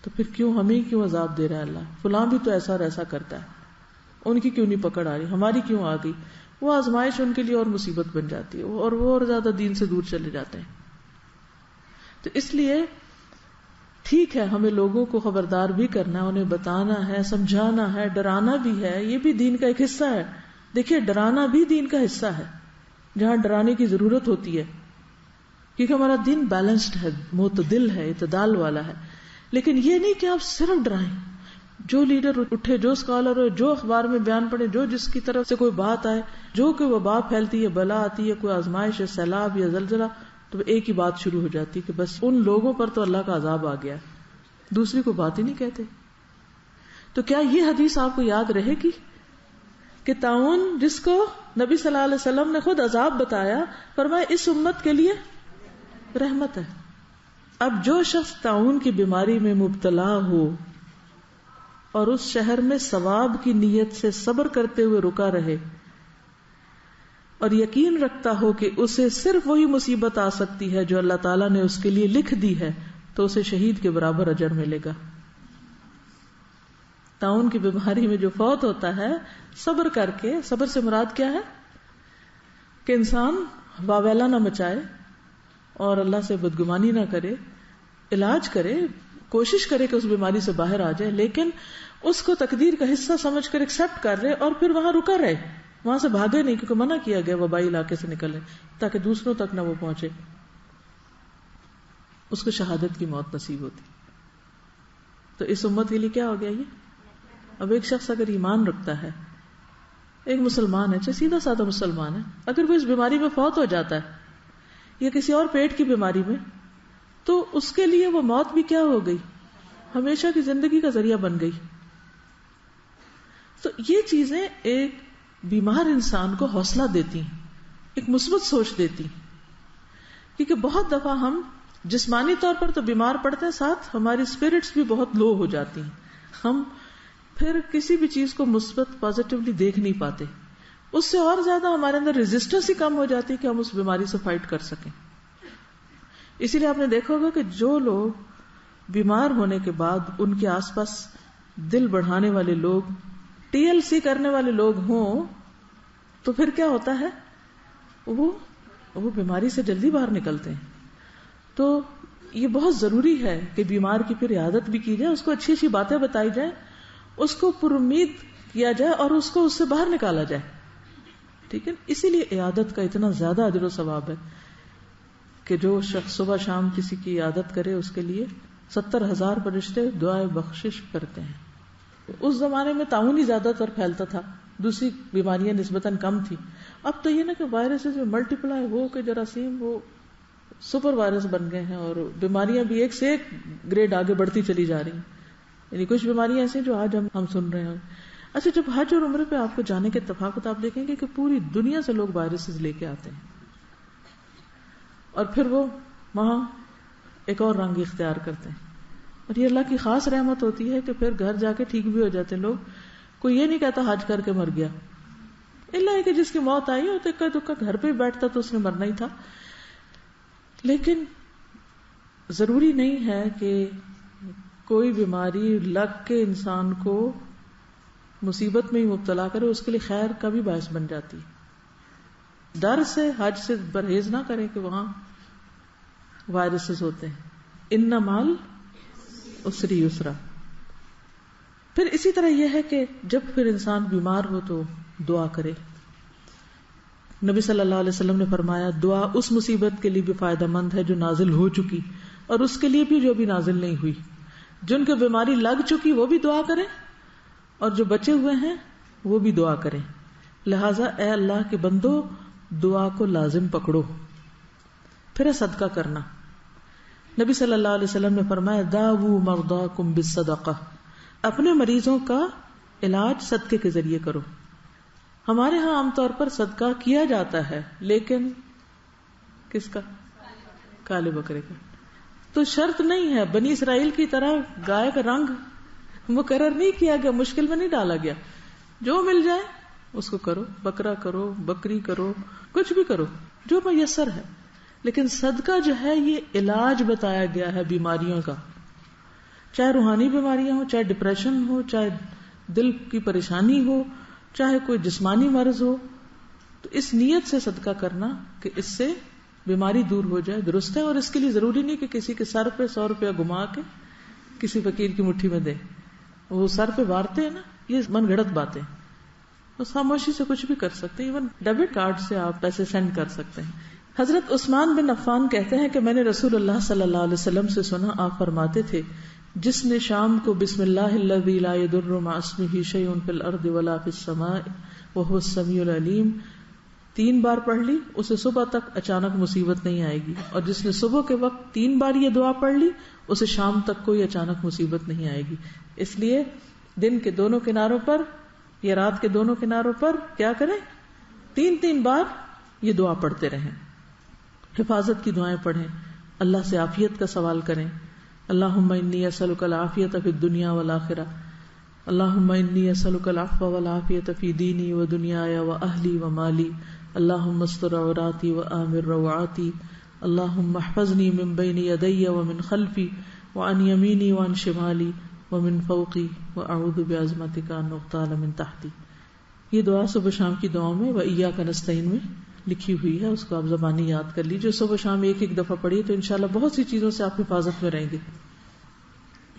S1: تو پھر کیوں ہمیں کیوں عذاب دے رہا ہے اللہ؟ فلاں بھی تو ایسا اور ایسا کرتا ہے, ان کی کیوں نہیں پکڑ آ رہی, ہماری کیوں آ گئی؟ وہ آزمائش ان کے لیے اور مصیبت بن جاتی ہے اور وہ اور زیادہ دین سے دور چلے جاتے ہیں. تو اس لیے ٹھیک ہے ہمیں لوگوں کو خبردار بھی کرنا ہے, انہیں بتانا ہے, سمجھانا ہے, ڈرانا بھی ہے, یہ بھی دین کا ایک حصہ ہے. دیکھیے ڈرانا بھی دین کا حصہ ہے جہاں ڈرانے کی ضرورت ہوتی ہے, کیونکہ ہمارا دین بیلنسڈ ہے, معتدل ہے, اعتدال والا ہے. لیکن یہ نہیں کہ آپ صرف ڈرائیں. جو لیڈر اٹھے, جو اسکالر ہو, جو اخبار میں بیان پڑے, جو جس کی طرف سے کوئی بات آئے, جو کوئی وبا پھیلتی ہے, بلا آتی ہے, کوئی آزمائش ہے, سیلاب یا زلزلہ, تو ایک ہی بات شروع ہو جاتی کہ بس ان لوگوں پر تو اللہ کا عذاب آ گیا, دوسری کو بات ہی نہیں کہتے. تو کیا یہ حدیث آپ کو یاد رہے گی کہ طاعون جس کو نبی صلی اللہ علیہ وسلم نے خود عذاب بتایا, فرمایا اس امت کے لیے رحمت ہے. اب جو شخص طاعون کی بیماری میں مبتلا ہو اور اس شہر میں ثواب کی نیت سے صبر کرتے ہوئے رکا رہے اور یقین رکھتا ہو کہ اسے صرف وہی مصیبت آ سکتی ہے جو اللہ تعالیٰ نے اس کے لیے لکھ دی ہے, تو اسے شہید کے برابر اجر ملے گا. طاعون کی بیماری میں جو فوت ہوتا ہے صبر کر کے, صبر سے مراد کیا ہے کہ انسان واویلا نہ مچائے اور اللہ سے بدگمانی نہ کرے, علاج کرے, کوشش کرے کہ اس بیماری سے باہر آ جائے, لیکن اس کو تقدیر کا حصہ سمجھ کر ایکسپٹ کر رہے اور پھر وہاں رکا رہے, وہاں سے بھاگے نہیں, کیونکہ منع کیا گیا وبائی علاقے سے نکلے تاکہ دوسروں تک نہ وہ پہنچے. اس کو شہادت کی موت نصیب ہوتی. تو اس امت کے لیے کیا ہو گیا یہ؟ اب ایک شخص اگر ایمان رکھتا ہے, ایک مسلمان ہے, چاہے سیدھا سادہ مسلمان ہے, اگر وہ اس بیماری میں فوت ہو جاتا ہے یا کسی اور پیٹ کی بیماری میں, تو اس کے لیے وہ موت بھی کیا ہو گئی؟ ہمیشہ کی زندگی کا ذریعہ بن گئی. تو یہ چیزیں ایک بیمار انسان کو حوصلہ دیتی ہیں, ایک مثبت سوچ دیتی, کیونکہ بہت دفعہ ہم جسمانی طور پر تو بیمار پڑتے ہیں, ساتھ ہماری اسپرٹس بھی بہت لو ہو جاتی ہیں, ہم پھر کسی بھی چیز کو مثبت پازیٹیولی دیکھ نہیں پاتے, اس سے اور زیادہ ہمارے اندر ریزسٹنس ہی کم ہو جاتی ہے کہ ہم اس بیماری سے فائٹ کر سکیں. اسی لیے آپ نے دیکھا ہوگا کہ جو لوگ بیمار ہونے کے بعد ان کے آس پاس دل بڑھانے والے لوگ, TLC کرنے والے لوگ ہوں, تو پھر کیا ہوتا ہے, وہ بیماری سے جلدی باہر نکلتے ہیں. تو یہ بہت ضروری ہے کہ بیمار کی پھر عیادت بھی کی جائے, اس کو اچھی اچھی باتیں بتائی جائیں, اس کو پر امید کیا جائے اور اس کو اس سے باہر نکالا جائے. ٹھیک ہے, اسی لیے عیادت کا اتنا زیادہ اجر و ثواب ہے کہ جو شخص صبح شام کسی کی عیادت کرے اس کے لیے 70,000 فرشتے دعائے بخشش کرتے ہیں. اس زمانے میں طاعون ہی زیادہ تر پھیلتا تھا, دوسری بیماریاں نسبتاً کم تھی. اب تو یہ نا کہ وائرسز میں ملٹیپلائی ہو کے جراثیم وہ سپر وائرس بن گئے ہیں اور بیماریاں بھی ایک سے ایک گریڈ آگے بڑھتی چلی جا رہی ہیں. یعنی کچھ بیماریاں ایسی جو آج ہم سن رہے ہیں. اچھا, جب حج اور عمرے پہ آپ کو جانے کے اتفاق آپ دیکھیں گے کہ پوری دنیا سے لوگ وائرسز لے کے آتے ہیں اور پھر وہ وہاں ایک اور رنگ اختیار کرتے ہیں, اور یہ اللہ کی خاص رحمت ہوتی ہے کہ پھر گھر جا کے ٹھیک بھی ہو جاتے ہیں لوگ. کوئی یہ نہیں کہتا حج کر کے مر گیا, اللہ کہ جس کی موت آئی ہو تو اکا دکا گھر پہ بیٹھتا تو اس نے مرنا ہی تھا. لیکن ضروری نہیں ہے کہ کوئی بیماری لگ کے انسان کو مصیبت میں ہی مبتلا کرے, اس کے لیے خیر کا بھی باعث بن جاتی. ڈر سے حج سے پرہیز نہ کریں کہ وہاں وائرسز ہوتے ہیں. ان مال اسری یسرا. پھر اسی طرح یہ ہے کہ جب پھر انسان بیمار ہو تو دعا کرے. نبی صلی اللہ علیہ وسلم نے فرمایا, دعا اس مصیبت کے لیے بھی فائدہ مند ہے جو نازل ہو چکی اور اس کے لیے بھی جو بھی نازل نہیں ہوئی. جن کو بیماری لگ چکی وہ بھی دعا کریں اور جو بچے ہوئے ہیں وہ بھی دعا کریں. لہٰذا اے اللہ کے بندو, دعا کو لازم پکڑو. پھر صدقہ کرنا. نبی صلی اللہ علیہ وسلم نے فرمایا, داؤ مرضاکم بالصدقہ, اپنے مریضوں کا علاج صدقے کے ذریعے کرو. ہمارے ہاں عام طور پر صدقہ کیا جاتا ہے, لیکن کس کا؟ کالے بکرے کا. تو شرط نہیں ہے بنی اسرائیل کی طرح گائے کا رنگ مقرر نہیں کیا گیا، مشکل میں نہیں ڈالا گیا، جو مل جائے اس کو کرو، بکرا کرو، بکری کرو، کچھ بھی کرو جو میسر ہے. لیکن صدقہ جو ہے یہ علاج بتایا گیا ہے بیماریوں کا، چاہے روحانی بیماریاں ہو، چاہے ڈپریشن ہو، چاہے دل کی پریشانی ہو، چاہے کوئی جسمانی مرض ہو. تو اس نیت سے صدقہ کرنا کہ اس سے بیماری دور ہو جائے درست ہے. اور اس کے لیے ضروری نہیں کہ کسی کے سر پہ 100 روپیہ گھما کے کسی فقیر کی مٹھی میں دے، وہ سر پہ وارتے ہیں نا، یہ من گھڑت باتیں. بس خاموشی سے کچھ بھی کر سکتے ہیں، ایون ڈیبٹ کارڈ سے آپ پیسے سینڈ کر سکتے ہیں. حضرت عثمان بن عفان کہتے ہیں کہ میں نے رسول اللہ صلی اللہ علیہ وسلم سے سنا، آپ فرماتے تھے جس نے شام کو بسم اللہ الذی لا یضر مع اسمہ شیء فی الارض ولا فی السماء وهو السمیع العلیم 3 بار پڑھ لی، اسے صبح تک اچانک مصیبت نہیں آئے گی. اور جس نے صبح کے وقت 3 بار یہ دعا پڑھ لی اسے شام تک کوئی اچانک مصیبت نہیں آئے گی. اس لیے دن کے دونوں کناروں پر یا رات کے دونوں کناروں پر کیا کریں، 3 بار یہ دعا پڑھتے رہیں. حفاظت کی دعائیں پڑھیں، اللہ سے عافیت کا سوال کریں. اللہم انی اسألک العافیۃ فی الدنیا والآخرہ، اللہم انی اسألک العفو والعافیۃ فی دینی و دنیای و اہلی و مالی، اللہم استر عوراتی و آمن روعاتی، اللہم احفظنی من بین یدی و من خلفی وعن یمینی وعن شمالی ومن فوقی واعوذ بعظمتک ان اغتال من تحتی. یہ دعا صبح شام کی دعاؤں میں وإیاک نستعین میں لکھی ہوئی ہے، اس کو آپ زبانی یاد کر لیجیے. صبح شام ایک دفعہ پڑھیے تو انشاءاللہ بہت سی چیزوں سے آپ حفاظت میں رہیں گے.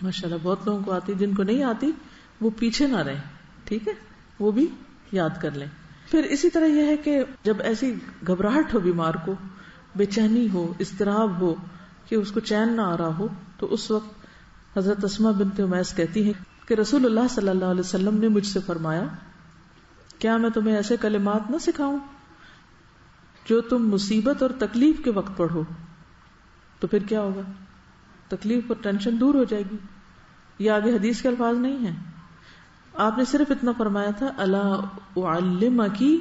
S1: ماشاءاللہ بہت لوگوں کو آتی، جن کو نہیں آتی وہ پیچھے نہ رہیں، ٹھیک ہے، وہ بھی یاد کر لیں. پھر اسی طرح یہ ہے کہ جب ایسی گھبراہٹ ہو، بیمار کو بے چینی ہو، اضطراب ہو کہ اس کو چین نہ آ رہا ہو، تو اس وقت حضرت اسماء بنت امیس کہتی ہیں کہ رسول اللہ صلی اللہ علیہ وسلم نے مجھ سے فرمایا کیا میں تمہیں ایسے کلمات نہ سکھاؤں جو تم مصیبت اور تکلیف کے وقت پڑھو تو پھر کیا ہوگا، تکلیف اور ٹینشن دور ہو جائے گی. یہ آگے حدیث کے الفاظ نہیں ہیں، آپ نے صرف اتنا فرمایا تھا الا اعلمکی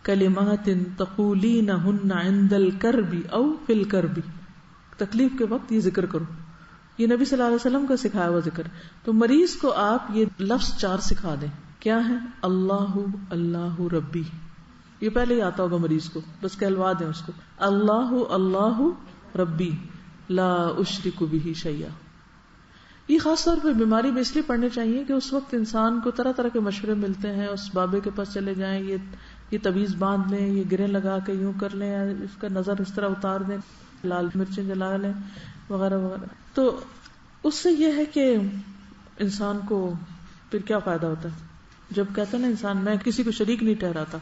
S1: کلمات تقولینہن عند الکرب او فی الکرب، تکلیف کے وقت یہ ذکر کرو. یہ نبی صلی اللہ علیہ وسلم کا سکھایا ہوا ذکر. تو مریض کو آپ یہ لفظ 4 سکھا دیں. کیا ہے؟ اللہ اللہ ربی، یہ پہلے ہی آتا ہوگا مریض کو، بس کہلوا دیں اس کو، اللہ اللہ ربی لا اشرک بہ شیئا. یہ خاص طور پہ بیماری میں اس لیے پڑھنے چاہیے کہ اس وقت انسان کو طرح طرح کے مشورے ملتے ہیں، اس بابے کے پاس چلے جائیں، یہ تعویذ باندھ لیں، یہ گریں لگا کے یوں کر لیں، اس کا نظر اس طرح اتار دیں، لال مرچیں جلا لیں وغیرہ وغیرہ. تو اس سے یہ ہے کہ انسان کو پھر کیا فائدہ ہوتا ہے جب کہتا ہے نا انسان میں کسی کو شریک نہیں ٹھہراتا،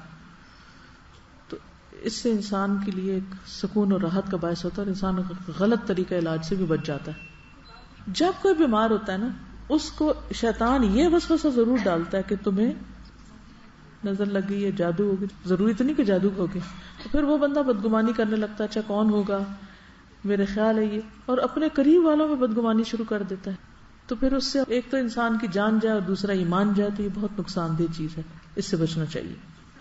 S1: تو اس سے انسان کے لیے ایک سکون اور راحت کا باعث ہوتا ہے اور انسان غلط طریقہ علاج سے بھی بچ جاتا ہے. جب کوئی بیمار ہوتا ہے نا اس کو شیطان یہ وسوسہ ضرور ڈالتا ہے کہ تمہیں نظر لگ گئی ہے، جادو ہوگی. ضروری تو نہیں کہ جادو ہوگی، تو پھر وہ بندہ بدگمانی کرنے لگتا ہے، اچھا کون ہوگا، میرے خیال ہے یہ، اور اپنے قریب والوں میں بدگمانی شروع کر دیتا ہے. تو پھر اس سے ایک تو انسان کی جان جائے اور دوسرا ایمان جائے، تو یہ بہت نقصان دہ چیز ہے، اس سے بچنا چاہیے.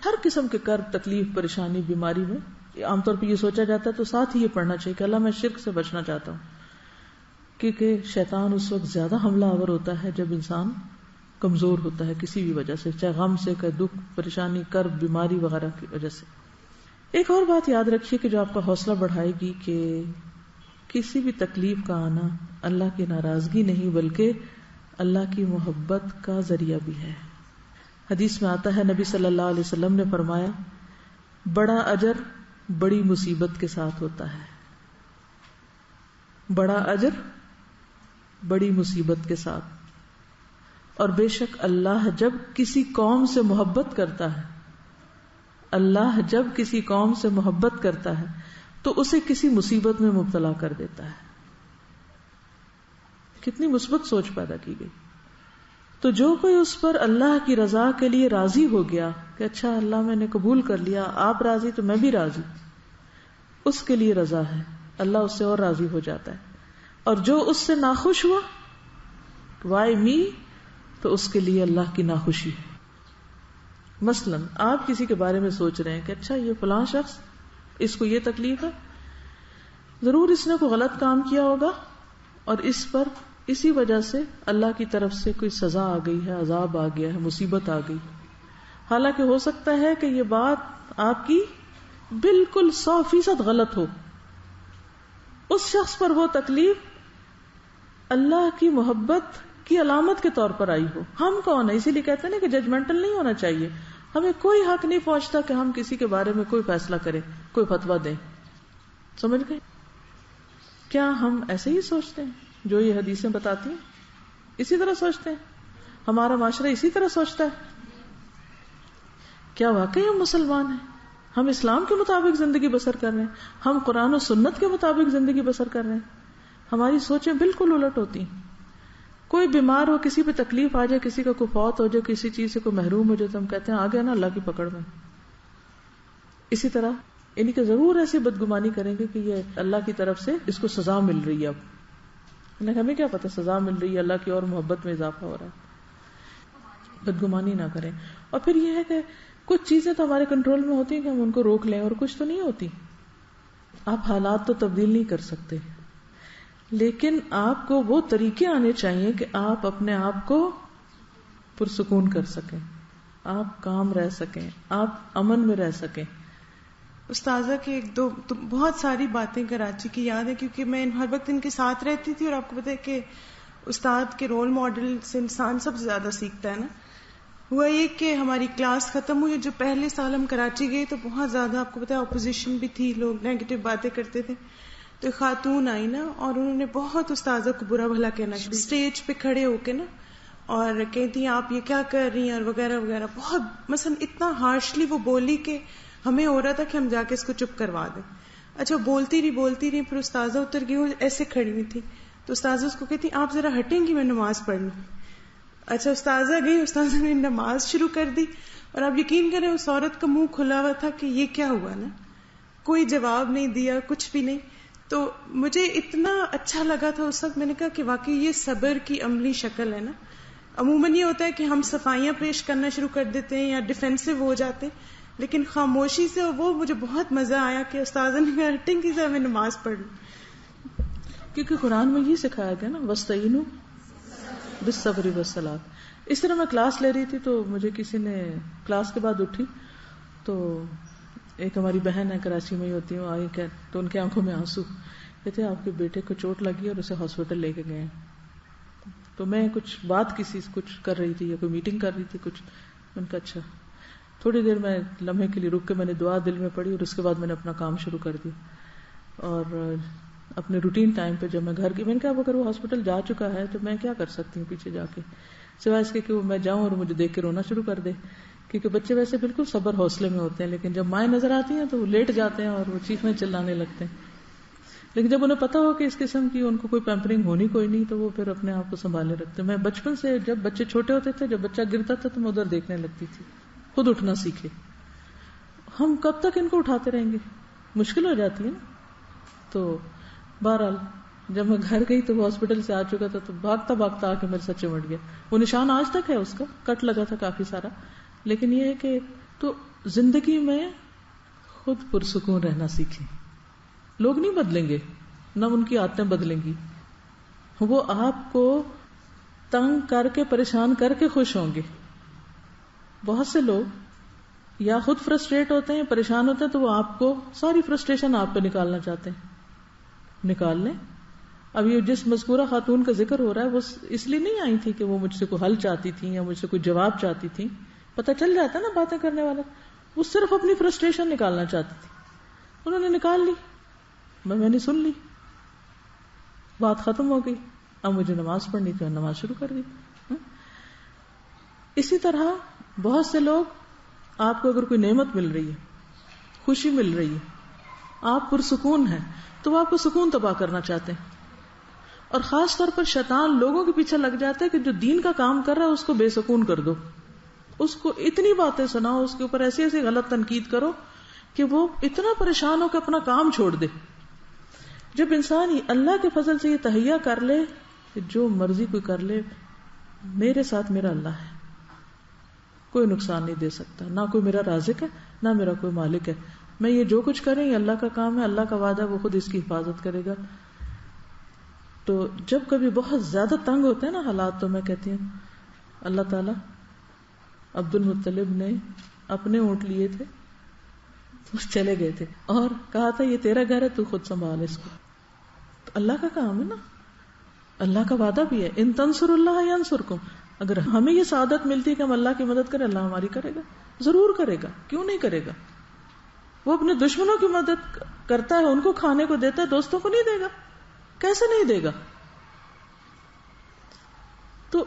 S1: ہر قسم کے کرب، تکلیف، پریشانی، بیماری میں عام طور پہ یہ سوچا جاتا ہے تو ساتھ ہی یہ پڑھنا چاہیے کہ اللہ میں شرک سے بچنا چاہتا ہوں، کیونکہ شیطان اس وقت زیادہ حملہ آور ہوتا ہے جب انسان کمزور ہوتا ہے کسی بھی وجہ سے، چاہے غم سے، کہ دکھ، پریشانی، کرب، بیماری وغیرہ کی وجہ سے. ایک اور بات یاد رکھیے کہ جو آپ کا حوصلہ بڑھائے گی کہ کسی بھی تکلیف کا آنا اللہ کی ناراضگی نہیں بلکہ اللہ کی محبت کا ذریعہ بھی ہے. حدیث میں آتا ہے نبی صلی اللہ علیہ وسلم نے فرمایا بڑا اجر بڑی مصیبت کے ساتھ ہوتا ہے، بڑا اجر بڑی مصیبت کے ساتھ. اور بے شک اللہ جب کسی قوم سے محبت کرتا ہے، اللہ جب کسی قوم سے محبت کرتا ہے تو اسے کسی مصیبت میں مبتلا کر دیتا ہے. کتنی مثبت سوچ پیدا کی گئی. تو جو کوئی اس پر اللہ کی رضا کے لیے راضی ہو گیا کہ اچھا اللہ میں نے قبول کر لیا، آپ راضی تو میں بھی راضی، اس کے لیے رضا ہے، اللہ اس سے اور راضی ہو جاتا ہے. اور جو اس سے ناخوش ہوا، وائی می، تو اس کے لیے اللہ کی ناخوشی ہے. مثلا آپ کسی کے بارے میں سوچ رہے ہیں کہ اچھا یہ فلاں شخص، اس کو یہ تکلیف ہے، ضرور اس نے کوئی غلط کام کیا ہوگا اور اس پر اسی وجہ سے اللہ کی طرف سے کوئی سزا آ گئی ہے، عذاب آ گیا ہے، مصیبت آ گئی. حالانکہ ہو سکتا ہے کہ یہ بات آپ کی بالکل 100% غلط ہو. اس شخص پر وہ تکلیف اللہ کی محبت کی علامت کے طور پر آئی ہو. ہم کون ہیں؟ اسی لیے کہتے ہیں نا کہ ججمنٹل نہیں ہونا چاہیے. ہمیں کوئی حق نہیں پہنچتا کہ ہم کسی کے بارے میں کوئی فیصلہ کریں، کوئی فتویٰ دیں. سمجھ گئے؟ کیا ہم ایسے ہی سوچتے ہیں جو یہ حدیثیں بتاتی ہیں؟ اسی طرح سوچتے ہیں؟ ہمارا معاشرہ اسی طرح سوچتا ہے؟ کیا واقعی ہم مسلمان ہیں؟ ہم اسلام کے مطابق زندگی بسر کر رہے ہیں؟ ہم قرآن و سنت کے مطابق زندگی بسر کر رہے ہیں؟ ہماری سوچیں بالکل الٹ ہوتی ہیں. کوئی بیمار ہو، کسی پہ تکلیف آ جائے، کسی کا کوئی فوت ہو جائے، کسی چیز سے کوئی محروم ہو جائے تو ہم کہتے ہیں آ گیا نا اللہ کی پکڑ میں. اسی طرح یعنی کہ ضرور ایسی بدگمانی کریں گے کہ یہ اللہ کی طرف سے اس کو سزا مل رہی ہے. اب ہمیں کیا پتا سزا مل رہی ہے، اللہ کی اور محبت میں اضافہ ہو رہا ہے. بدگمانی نہ کریں. اور پھر یہ ہے کہ کچھ چیزیں تو ہمارے کنٹرول میں ہوتی ہیں کہ ہم ان کو روک لیں، اور کچھ تو نہیں ہوتی. آپ حالات تو تبدیل نہیں کر سکتے، لیکن آپ کو وہ طریقے آنے چاہیے کہ آپ اپنے آپ کو پرسکون کر سکیں، آپ کام رہ سکیں، آپ امن میں رہ سکیں.
S3: استاذہ کے ایک دو تو بہت ساری باتیں کراچی کی یاد ہے، کیونکہ میں ہر وقت ان کے ساتھ رہتی تھی، اور آپ کو پتہ ہے کہ استاد کے رول ماڈل سے انسان سب سے زیادہ سیکھتا ہے نا. ہوا یہ کہ ہماری کلاس ختم ہوئی، جو پہلے سال ہم کراچی گئے تو بہت زیادہ آپ کو پتہ ہے اپوزیشن بھی تھی، لوگ نیگیٹو باتیں کرتے تھے. تو ایک خاتون آئی نا، اور انہوں نے بہت استاذہ کو برا بھلا کہنا اسٹیج پہ کھڑے ہو کے نا، اور کہتی آپ یہ کیا کر رہی ہیں اور وغیرہ وغیرہ. بہت مثلا اتنا ہارشلی وہ بولی کہ ہمیں ہو رہا تھا کہ ہم جا کے اس کو چپ کروا دیں. اچھا بولتی رہی، پھر استاذہ اتر گئی، وہ ایسے کھڑی ہوئی تھی. تو استاذہ اس کو کہتی آپ ذرا ہٹیں گی، میں نماز پڑھ لوں. اچھا استاذہ گئی، استاذہ نے نماز شروع کر دی، اور آپ یقین کریں اس عورت کا منہ کھلا ہوا تھا کہ یہ کیا ہوا نا. کوئی جواب نہیں دیا، کچھ بھی نہیں. تو مجھے اتنا اچھا لگا تھا اس وقت، میں نے کہا کہ واقعی یہ صبر کی عملی شکل ہے نا. عموماً یہ ہوتا ہے کہ ہم صفائیاں پیش کرنا شروع کر دیتے ہیں یا ڈیفینسو ہو جاتے ہیں، لیکن خاموشی سے وہ مجھے بہت مزہ آیا کہ استاذہ نے کہا ہٹیں کی سے ہمیں نماز پڑھ لوں.
S1: کیونکہ قرآن میں یہ سکھایا گیا نا وَاسْتَعِینُوا بِالصَّبْرِ وَالصَّلَاةِ. اس طرح میں کلاس لے رہی تھی تو مجھے کسی نے کلاس کے بعد اٹھی، تو ایک ہماری بہن ہے کراچی میں ہی ہوتی ہے، آئی کہ تو ان کی آنکھوں میں آنسو، کہتے آپ کے بیٹے کو چوٹ لگی اور اسے ہاسپٹل لے کے گئے ہیں. تو میں کچھ بات کچھ کر رہی تھی یا کوئی میٹنگ کر رہی تھی کچھ، میں نے کہا اچھا. تھوڑی دیر میں لمحے کے لیے رک کے میں نے دعا دل میں پڑھی، اور اس کے بعد میں نے اپنا کام شروع کر دیا. اور اپنے روٹین ٹائم پہ جب میں گھر کی، میں نے کہا اگر وہ ہاسپٹل جا چکا ہے تو میں کیا کر سکتی ہوں پیچھے جا کے، سوائے اس کے کہ وہ میں جاؤں اور مجھے دیکھ کے رونا شروع کر دے. کیونکہ بچے ویسے بالکل صبر حوصلے میں ہوتے ہیں، لیکن جب مائیں نظر آتی ہیں تو وہ لیٹ جاتے ہیں اور وہ چیخنے چلانے لگتے ہیں. لیکن جب انہیں پتا ہو کہ اس قسم کی ان کو کوئی پیمپرنگ ہونی کوئی نہیں، تو وہ پھر اپنے آپ کو سنبھالے رکھتے. میں بچپن سے جب بچے چھوٹے ہوتے تھے، جب بچہ گرتا تھا تو میں ادھر دیکھنے لگتی تھی، خود اٹھنا سیکھے. ہم کب تک ان کو اٹھاتے رہیں گے؟ مشکل ہو جاتی ہے نا. تو بہرحال جب میں گھر گئی تو وہ ہاسپٹل سے آ چکا تھا، تو بھاگتا بھاگتا آ کے میرے ساتھ چمٹ گیا. وہ نشان آج تک ہے، اس کا کٹ لگا تھا کافی سارا. لیکن یہ ہے کہ تو زندگی میں خود پرسکون رہنا سیکھیں. لوگ نہیں بدلیں گے، نہ ان کی عادتیں بدلیں گی. وہ آپ کو تنگ کر کے پریشان کر کے خوش ہوں گے. بہت سے لوگ یا خود فرسٹریٹ ہوتے ہیں، پریشان ہوتے ہیں، تو وہ آپ کو ساری فرسٹریشن آپ پہ نکالنا چاہتے ہیں. نکال لیں. اب یہ جس مذکورہ خاتون کا ذکر ہو رہا ہے وہ اس لیے نہیں آئی تھی کہ وہ مجھ سے کوئی حل چاہتی تھی یا مجھ سے کوئی جواب چاہتی تھی. پتہ چل جاتا نا باتیں کرنے والا. وہ صرف اپنی فرسٹریشن نکالنا چاہتی تھی. انہوں نے نکال لی، میں نے سن لی، بات ختم ہو گئی. اب مجھے نماز پڑھنی تھی، نماز شروع کر دی. اسی طرح بہت سے لوگ آپ کو اگر کوئی نعمت مل رہی ہے، خوشی مل رہی ہے، آپ پرسکون ہیں، تو وہ آپ کو سکون تباہ کرنا چاہتے ہیں. اور خاص طور پر شیطان لوگوں کے پیچھے لگ جاتا ہے کہ جو دین کا کام کر رہا ہے اس کو بے سکون کر دو، اس کو اتنی باتیں سناؤ، اس کے اوپر ایسی ایسی غلط تنقید کرو کہ وہ اتنا پریشان ہو کہ اپنا کام چھوڑ دے. جب انسان اللہ کے فضل سے یہ تہیا کر لے کہ جو مرضی کوئی کر لے، میرے ساتھ میرا اللہ ہے، کوئی نقصان نہیں دے سکتا، نہ کوئی میرا رازق ہے نہ میرا کوئی مالک ہے، میں یہ جو کچھ کریں یہ اللہ کا کام ہے، اللہ کا وعدہ وہ خود اس کی حفاظت کرے گا. تو جب کبھی بہت زیادہ تنگ ہوتے ہیں نا حالات، تو میں کہتی ہوں اللہ تعالیٰ عبد المطلب نے اپنے اونٹ لیے تھے، چلے گئے تھے اور کہا تھا یہ تیرا گھر ہے، تو خود سنبھال اس کو. تو اللہ کا کام ہے نا، اللہ کا وعدہ بھی ہے ان تنصر اللہ ینصرکم. اگر ہمیں یہ سعادت ملتی ہے کہ ہم اللہ کی مدد کریں، اللہ ہماری کرے گا، ضرور کرے گا، کیوں نہیں کرے گا. وہ اپنے دشمنوں کی مدد کرتا ہے، ان کو کھانے کو دیتا ہے، دوستوں کو نہیں دے گا، کیسے نہیں دے گا. تو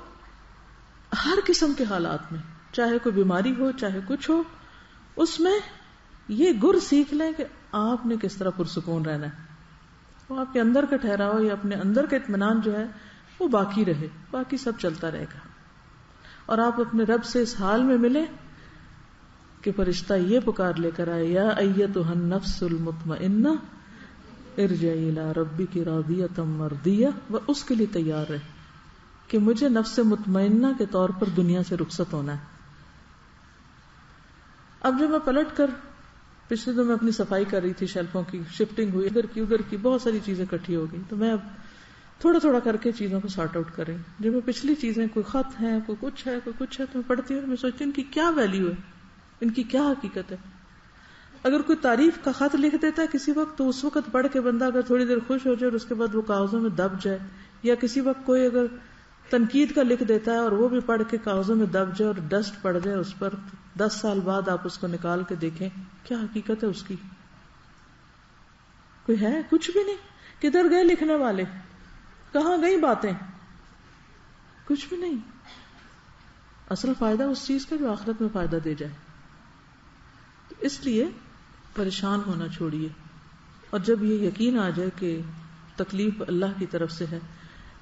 S1: ہر قسم کے حالات میں، چاہے کوئی بیماری ہو، چاہے کچھ ہو، اس میں یہ گر سیکھ لیں کہ آپ نے کس طرح پرسکون رہنا ہے. وہ آپ کے اندر کا ٹھہراؤ یا اپنے اندر کا اطمینان جو ہے وہ باقی رہے، باقی سب چلتا رہے گا. اور آپ اپنے رب سے اس حال میں ملیں کہ فرشتہ یہ پکار لے کر آئے، یا ایتھا النفس المطمئنہ ارجعی الی ربک راضیۃ مرضیہ، وہ اس کے لیے تیار رہے کہ مجھے نفس مطمئنہ کے طور پر دنیا سے رخصت ہونا ہے. اب جب میں پلٹ کر پچھلے دن میں اپنی صفائی کر رہی تھی، شیلفوں کی شفٹنگ ہوئی، ادھر کی بہت ساری چیزیں اکٹھی ہو گئی، تو میں اب تھوڑا تھوڑا کر کے چیزوں کو سارٹ آؤٹ کریں. جب میں پچھلی چیزیں، کوئی خط ہیں، کوئی کچھ ہے تو میں پڑھتی ہوں، میں سوچتی ہوں ان کی کیا ویلیو ہے، ان کی کیا حقیقت ہے. اگر کوئی تعریف کا خط لکھ دیتا ہے کسی وقت، تو اس وقت پڑھ کے بندہ اگر تھوڑی دیر خوش ہو جائے اور اس کے بعد وہ کاغذوں میں دب جائے، یا کسی وقت کوئی اگر تنقید کا لکھ دیتا ہے اور وہ بھی پڑھ کے کاغذوں میں دب جائے اور ڈسٹ پڑ جائے اس پر، 10 سال بعد آپ اس کو نکال کے دیکھیں کیا حقیقت ہے اس کی. کوئی ہے؟ کچھ بھی نہیں. کدھر گئے لکھنے والے؟ کہاں گئی باتیں؟ کچھ بھی نہیں. اصل فائدہ اس چیز کا جو آخرت میں فائدہ دے جائے. اس لیے پریشان ہونا چھوڑیے، اور جب یہ یقین آ جائے کہ تکلیف اللہ کی طرف سے ہے.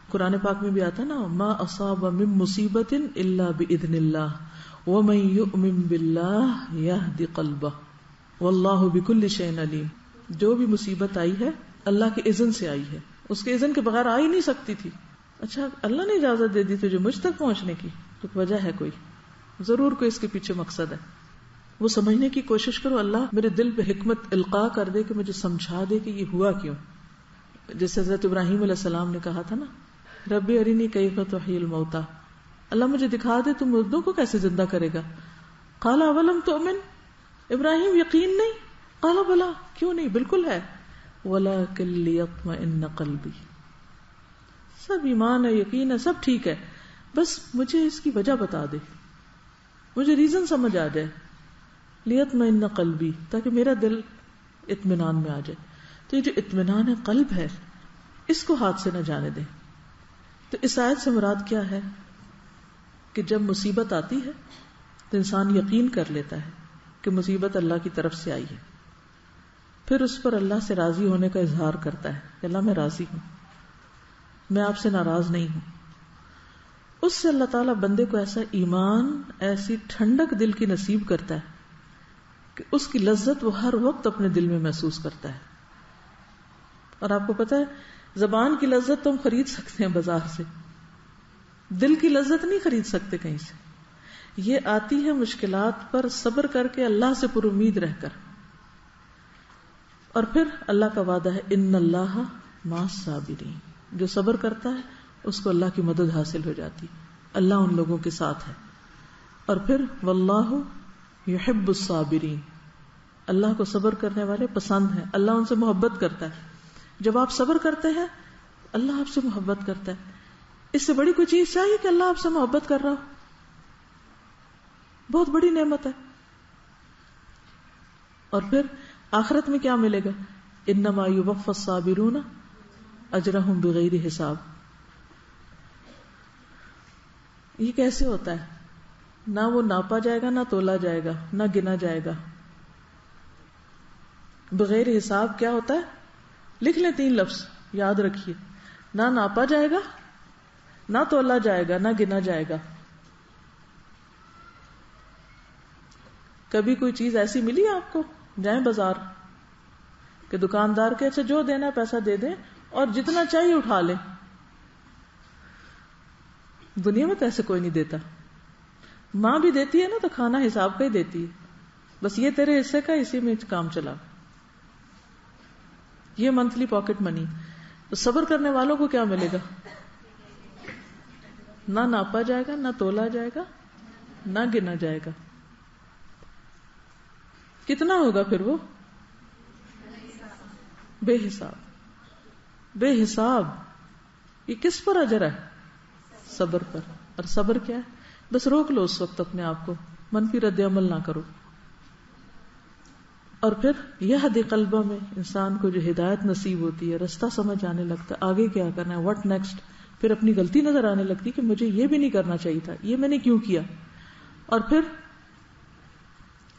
S1: قرآن پاک میں بھی آتا نا، ما اصاب من مصیبت الا باذن اللہ ومن یؤمن باللہ یہد قلبہ واللہ بکل شیء علیم. جو بھی مصیبت آئی ہے اللہ کے اذن سے آئی ہے، اس کے اذن کے بغیر آ ہی نہیں سکتی تھی. اچھا اللہ نے اجازت دے دی تجھے مجھ تک پہنچنے کی، تو وجہ ہے کوئی، ضرور کوئی اس کے پیچھے مقصد ہے. وہ سمجھنے کی کوشش کرو، اللہ میرے دل پہ حکمت القاء کر دے کہ مجھے سمجھا دے کہ یہ ہوا کیوں. جیسے حضرت ابراہیم علیہ السلام نے کہا تھا نا، ربی ارینی کیف تحیی الموتى، اللہ مجھے دکھا دے تو مردوں کو کیسے زندہ کرے گا. قال اولم تؤمن، ابراہیم یقین نہیں؟ قال بلا، کیوں نہیں، بالکل ہے. ولکن لیطمئن قلبی، سب ایمان ہے، یقین ہے، سب ٹھیک ہے، بس مجھے اس کی وجہ بتا دے، مجھے ریزن سمجھ آ جائے. لیطمئن قلبی، تاکہ میرا دل اطمینان میں آ جائے. تو یہ جو اطمینان ہے قلب ہے، اس کو ہاتھ سے نہ جانے دیں. تو اس آیت سے مراد کیا ہے کہ جب مصیبت آتی ہے تو انسان یقین کر لیتا ہے کہ مصیبت اللہ کی طرف سے آئی ہے، پھر اس پر اللہ سے راضی ہونے کا اظہار کرتا ہے کہ اللہ میں راضی ہوں، میں آپ سے ناراض نہیں ہوں. اس سے اللہ تعالیٰ بندے کو ایسا ایمان، ایسی ٹھنڈک دل کی نصیب کرتا ہے کہ اس کی لذت وہ ہر وقت اپنے دل میں محسوس کرتا ہے. اور آپ کو پتا ہے زبان کی لذت تو ہم خرید سکتے ہیں بازار سے، دل کی لذت نہیں خرید سکتے کہیں سے. یہ آتی ہے مشکلات پر صبر کر کے، اللہ سے پر امید رہ کر. اور پھر اللہ کا وعدہ ہے ان اللہ مع الصابرین، جو صبر کرتا ہے اس کو اللہ کی مدد حاصل ہو جاتی، اللہ ان لوگوں کے ساتھ ہے. اور پھر واللہ یحب الصابرین، اللہ کو صبر کرنے والے پسند ہیں، اللہ ان سے محبت کرتا ہے. جب آپ صبر کرتے ہیں اللہ آپ سے محبت کرتا ہے. اس سے بڑی کوئی چیز چاہیے کہ اللہ آپ سے محبت کر رہا ہو؟ بہت بڑی نعمت ہے. اور پھر آخرت میں کیا ملے گا؟ انما یوفی الصابرون اجرہم بغیر حساب. یہ کیسے ہوتا ہے؟ نہ وہ ناپا جائے گا، نہ تولا جائے گا، نہ گنا جائے گا. بغیر حساب کیا ہوتا ہے؟ لکھ لیں 3 لفظ، یاد رکھیے، نہ ناپا جائے گا، نہ تولا جائے گا، نہ گنا جائے گا. کبھی کوئی چیز ایسی ملی آپ کو، جائیں بازار کہ دکاندار کے اچھا جو دینا ہے پیسہ دے دیں اور جتنا چاہیے اٹھا لیں؟ دنیا میں تو ایسے کوئی نہیں دیتا. ماں بھی دیتی ہے نا تو کھانا حساب کا ہی دیتی ہے، بس یہ تیرے حصے کا، اسی میں کام چلا، یہ منتھلی پاکٹ منی. تو صبر کرنے والوں کو کیا ملے گا؟ نہ ناپا جائے گا، نہ تولا جائے گا، نہ گنا جائے گا. کتنا ہوگا پھر وہ؟ بے حساب. بے حساب. یہ کس پر اجر ہے؟ صبر پر. اور صبر کیا ہے؟ بس روک لو اس وقت اپنے آپ کو، منفی رد عمل نہ کرو. اور پھر یہدی قلبہ میں انسان کو جو ہدایت نصیب ہوتی ہے، رستہ سمجھ آنے لگتا ہے آگے کیا کرنا ہے، واٹ نیکسٹ. پھر اپنی غلطی نظر آنے لگتی کہ مجھے یہ بھی نہیں کرنا چاہیے تھا، یہ میں نے کیوں کیا. اور پھر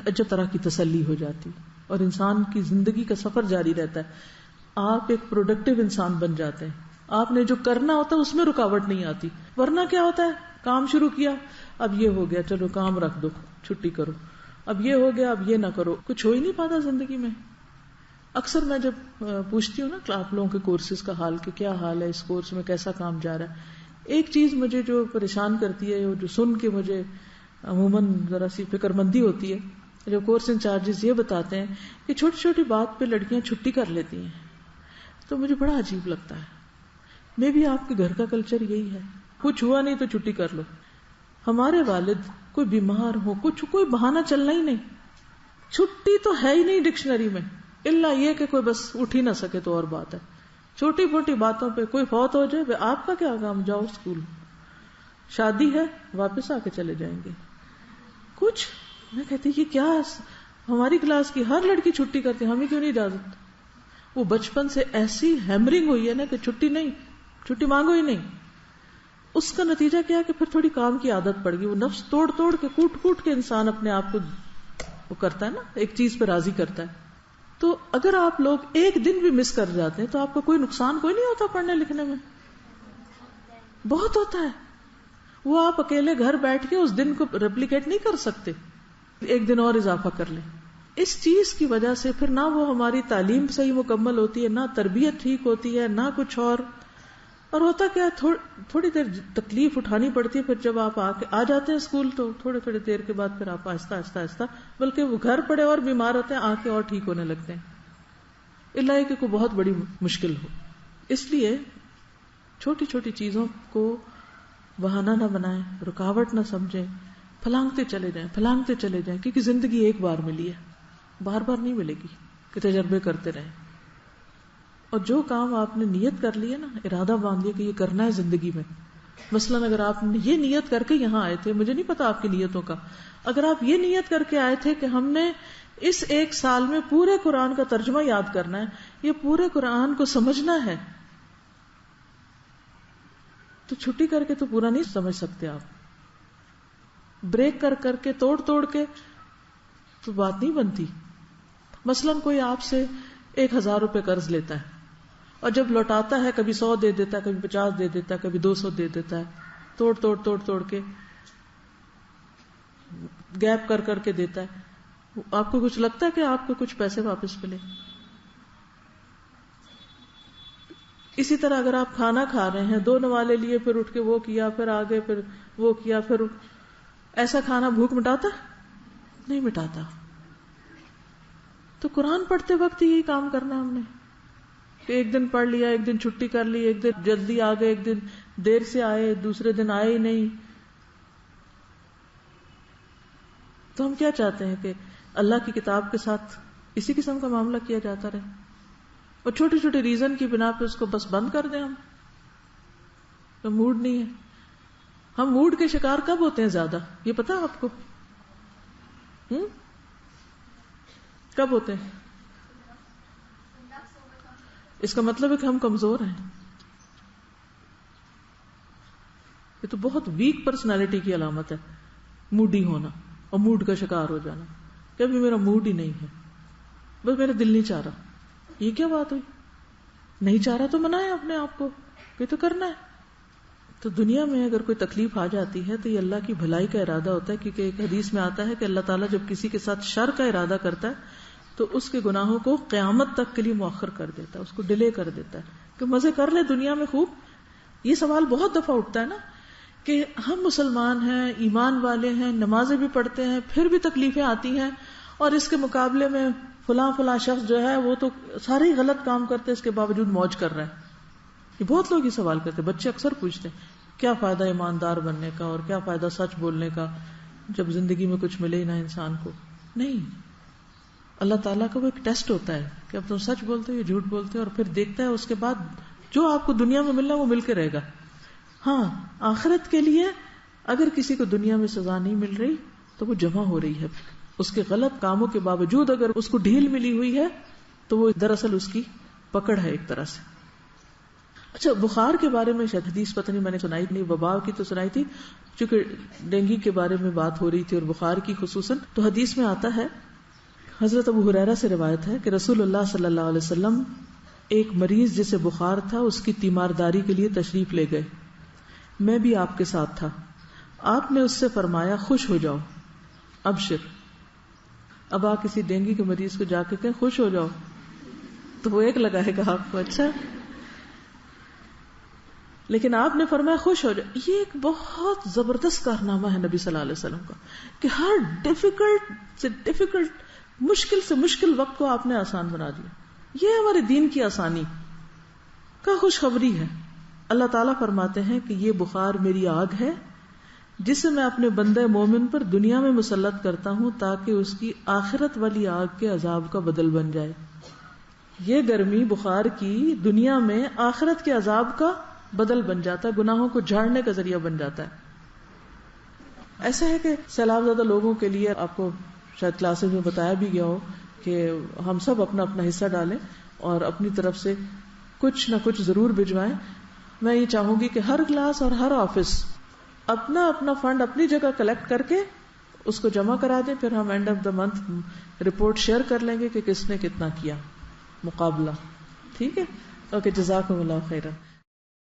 S1: عجب طرح کی تسلی ہو جاتی اور انسان کی زندگی کا سفر جاری رہتا ہے. آپ ایک پروڈکٹیو انسان بن جاتے ہیں. آپ نے جو کرنا ہوتا ہے اس میں رکاوٹ نہیں آتی. ورنہ کیا ہوتا ہے، کام شروع کیا، اب یہ ہو گیا، چلو کام رکھ دو، چھٹی کرو، اب یہ ہو گیا، اب یہ نہ کرو. کچھ ہو ہی نہیں پاتا زندگی میں. اکثر میں جب پوچھتی ہوں نا آپ لوگوں کے کورسز کا حال کہ کیا حال ہے، اس کورس میں کیسا کام جا رہا ہے، ایک چیز مجھے جو پریشان کرتی ہے، جو سن کے مجھے عموماً ذرا سی فکر مندی ہوتی ہے، جو کورس انچارجز یہ بتاتے ہیں کہ چھوٹی چھوٹی بات پہ لڑکیاں چھٹی کر لیتی ہیں. تو مجھے بڑا عجیب لگتا ہے. میں بھی آپ کے گھر کا کلچر یہی ہے، کچھ ہوا نہیں تو چھٹی کر لو. ہمارے والد کوئی بیمار ہو، کچھ کوئی بہانہ چلنا ہی نہیں، چھٹی تو ہے ہی نہیں ڈکشنری میں، الا یہ کہ کوئی بس اٹھ ہی نہ سکے تو اور بات ہے. چھوٹی موٹی باتوں پہ کوئی فوت ہو جائے، آپ کا کیا کام، جاؤ اسکول. شادی ہے، واپس آ کے چلے جائیں گے. کچھ میں کہتی یہ کیا، ہماری کلاس کی ہر لڑکی چھٹی کرتی ہے، ہمیں کیوں نہیں اجازت. وہ بچپن سے ایسی ہیمرنگ ہوئی ہے نا کہ چھٹی نہیں، چھٹی مانگو ہی نہیں. اس کا نتیجہ کیا کہ پھر تھوڑی کام کی عادت پڑ گئی. وہ نفس توڑ توڑ کے کوٹ کوٹ کے انسان اپنے آپ کو وہ کرتا ہے نا، ایک چیز پہ راضی کرتا ہے. تو اگر آپ لوگ ایک دن بھی مس کر جاتے ہیں تو آپ کا کوئی نقصان کوئی نہیں ہوتا پڑھنے لکھنے میں. بہت ہوتا ہے. وہ آپ اکیلے گھر بیٹھ کے اس دن کو ریپلیکیٹ نہیں کر سکتے. ایک دن اور اضافہ کر لیں. اس چیز کی وجہ سے پھر نہ وہ ہماری تعلیم صحیح مکمل ہوتی ہے، نہ تربیت ٹھیک ہوتی ہے، نہ کچھ اور ہوتا کیا تھوڑی دیر تکلیف اٹھانی پڑتی ہے. پھر جب آپ آ جاتے ہیں اسکول تو تھوڑی دیر کے بعد پھر آپ آہستہ آہستہ آہستہ، بلکہ وہ گھر پڑے اور بیمار ہوتے ہیں، آ کے اور ٹھیک ہونے لگتے ہیں. اللہ کہ کوئی بہت بڑی مشکل ہو. اس لیے چھوٹی چھوٹی چیزوں کو بہانہ نہ بنائیں، رکاوٹ نہ سمجھیں، پھلانگتے چلے جائیں کیونکہ زندگی ایک بار ملی ہے، بار بار نہیں ملے گی کہ تجربے کرتے رہیں. اور جو کام آپ نے نیت کر لی ہے نا، ارادہ باندھ لیا کہ یہ کرنا ہے زندگی میں. مثلاً اگر آپ نے یہ نیت کر کے یہاں آئے تھے، مجھے نہیں پتا آپ کی نیتوں کا، اگر آپ یہ نیت کر کے آئے تھے کہ ہم نے اس ایک سال میں پورے قرآن کا ترجمہ یاد کرنا ہے، یہ پورے قرآن کو سمجھنا ہے، تو چھٹی کر کے تو پورا نہیں سمجھ سکتے آپ. بریک کر کے توڑ کے تو بات نہیں بنتی. مثلاً کوئی آپ سے 1000 روپے قرض لیتا ہے اور جب لوٹاتا ہے کبھی 100 دے دیتا ہے، کبھی 50 دے دیتا ہے، کبھی 200 دے دیتا ہے، توڑ کے گیپ کر کے دیتا ہے. آپ کو کچھ لگتا ہے کہ آپ کو کچھ پیسے واپس ملے؟ اسی طرح اگر آپ کھانا کھا رہے ہیں، 2 نوالے لیے، پھر اٹھ کے وہ کیا، پھر آگے، پھر وہ کیا، پھر ایسا کھانا بھوک مٹاتا نہیں مٹاتا. تو قرآن پڑھتے وقت یہی کام کرنا ہم نے کہ ایک دن پڑھ لیا، ایک دن چھٹی کر لی، ایک دن جلدی آ گئے، ایک دن دیر سے آئے، دوسرے دن آئے ہی نہیں. تو ہم کیا چاہتے ہیں کہ اللہ کی کتاب کے ساتھ اسی قسم کا معاملہ کیا جاتا رہے اور چھوٹی چھوٹی ریزن کی بنا پہ اس کو بس بند کر دیں. ہم تو موڈ نہیں ہے. ہم موڈ کے شکار کب ہوتے ہیں زیادہ، یہ پتا آپ کو؟ کب ہوتے ہیں؟ اس کا مطلب ہے کہ ہم کمزور ہیں. یہ تو بہت ویک پرسنالٹی کی علامت ہے، موڈی ہونا اور موڈ کا شکار ہو جانا کہ ابھی میرا موڈ ہی نہیں ہے، بس میرا دل نہیں چاہ رہا. یہ کیا بات ہوئی؟ نہیں چاہ رہا تو منائے اپنے آپ کو، یہ تو کرنا ہے. تو دنیا میں اگر کوئی تکلیف آ جاتی ہے تو یہ اللہ کی بھلائی کا ارادہ ہوتا ہے، کیونکہ ایک حدیث میں آتا ہے کہ اللہ تعالیٰ جب کسی کے ساتھ شر کا ارادہ کرتا ہے تو اس کے گناہوں کو قیامت تک کے لیے مؤخر کر دیتا ہے، اس کو ڈیلے کر دیتا ہے کہ مزے کر لے دنیا میں خوب. یہ سوال بہت دفعہ اٹھتا ہے نا کہ ہم مسلمان ہیں، ایمان والے ہیں، نمازیں بھی پڑھتے ہیں، پھر بھی تکلیفیں آتی ہیں، اور اس کے مقابلے میں فلاں شخص جو ہے وہ تو سارے ہی غلط کام کرتے اس کے باوجود موج کر رہا ہے. یہ بہت لوگ یہ سوال کرتے ہیں، بچے اکثر پوچھتے ہیں کیا فائدہ ایماندار بننے کا اور کیا فائدہ سچ بولنے کا جب زندگی میں کچھ ملے ہی نہ انسان کو. نہیں، اللہ تعالیٰ کا وہ ایک ٹیسٹ ہوتا ہے کہ اب تم سچ بولتے ہو یا جھوٹ بولتے ہو، اور پھر دیکھتا ہے اس کے بعد جو آپ کو دنیا میں ملنا وہ مل کے رہے گا. ہاں، آخرت کے لیے اگر کسی کو دنیا میں سزا نہیں مل رہی تو وہ جمع ہو رہی ہے. اس کے غلط کاموں کے باوجود اگر اس کو ڈھیل ملی ہوئی ہے تو وہ دراصل اس کی پکڑ ہے ایک طرح سے. اچھا، بخار کے بارے میں شاید حدیث پتہ نہیں میں نے سنائی نہیں، وبا کی تو سنائی تھی، چونکہ ڈینگی کے بارے میں بات ہو رہی تھی اور بخار کی خصوصاً. تو حدیث میں آتا ہے، حضرت ابو ہریرہ سے روایت ہے کہ رسول اللہ صلی اللہ علیہ وسلم ایک مریض جسے بخار تھا اس کی تیمارداری کے لیے تشریف لے گئے. میں بھی آپ کے ساتھ تھا. آپ نے اس سے فرمایا خوش ہو جاؤ، ابشر. اب آپ کسی ڈینگی کے مریض کو جا کے کہیں خوش ہو جاؤ تو وہ ایک لگائے گا آپ کو، اچھا، لیکن آپ نے فرمایا خوش ہو جاؤ. یہ ایک بہت زبردست کارنامہ ہے نبی صلی اللہ علیہ وسلم کا کہ ہر ڈیفیکلٹ سے ڈیفیکلٹ، مشکل سے مشکل وقت کو آپ نے آسان بنا دیا. یہ ہمارے دین کی آسانی کا خوشخبری ہے. اللہ تعالیٰ فرماتے ہیں کہ یہ بخار میری آگ ہے جسے میں اپنے بندے مومن پر دنیا میں مسلط کرتا ہوں تاکہ اس کی آخرت والی آگ کے عذاب کا بدل بن جائے. یہ گرمی بخار کی دنیا میں آخرت کے عذاب کا بدل بن جاتا ہے، گناہوں کو جھاڑنے کا ذریعہ بن جاتا ہے. ایسا ہے کہ سیلاب زدہ لوگوں کے لیے آپ کو شاید کلاسز میں بتایا بھی گیا ہو کہ ہم سب اپنا اپنا حصہ ڈالیں اور اپنی طرف سے کچھ نہ کچھ ضرور بھجوائیں. میں یہ چاہوں گی کہ ہر کلاس اور ہر آفس اپنا اپنا فنڈ اپنی جگہ کلیکٹ کر کے اس کو جمع کرا دیں. پھر ہم and of the month report share کر لیں گے کہ کس نے کتنا کیا مقابلہ. ٹھیک ہے؟ اوکے، جزاکم اللہ خیرا.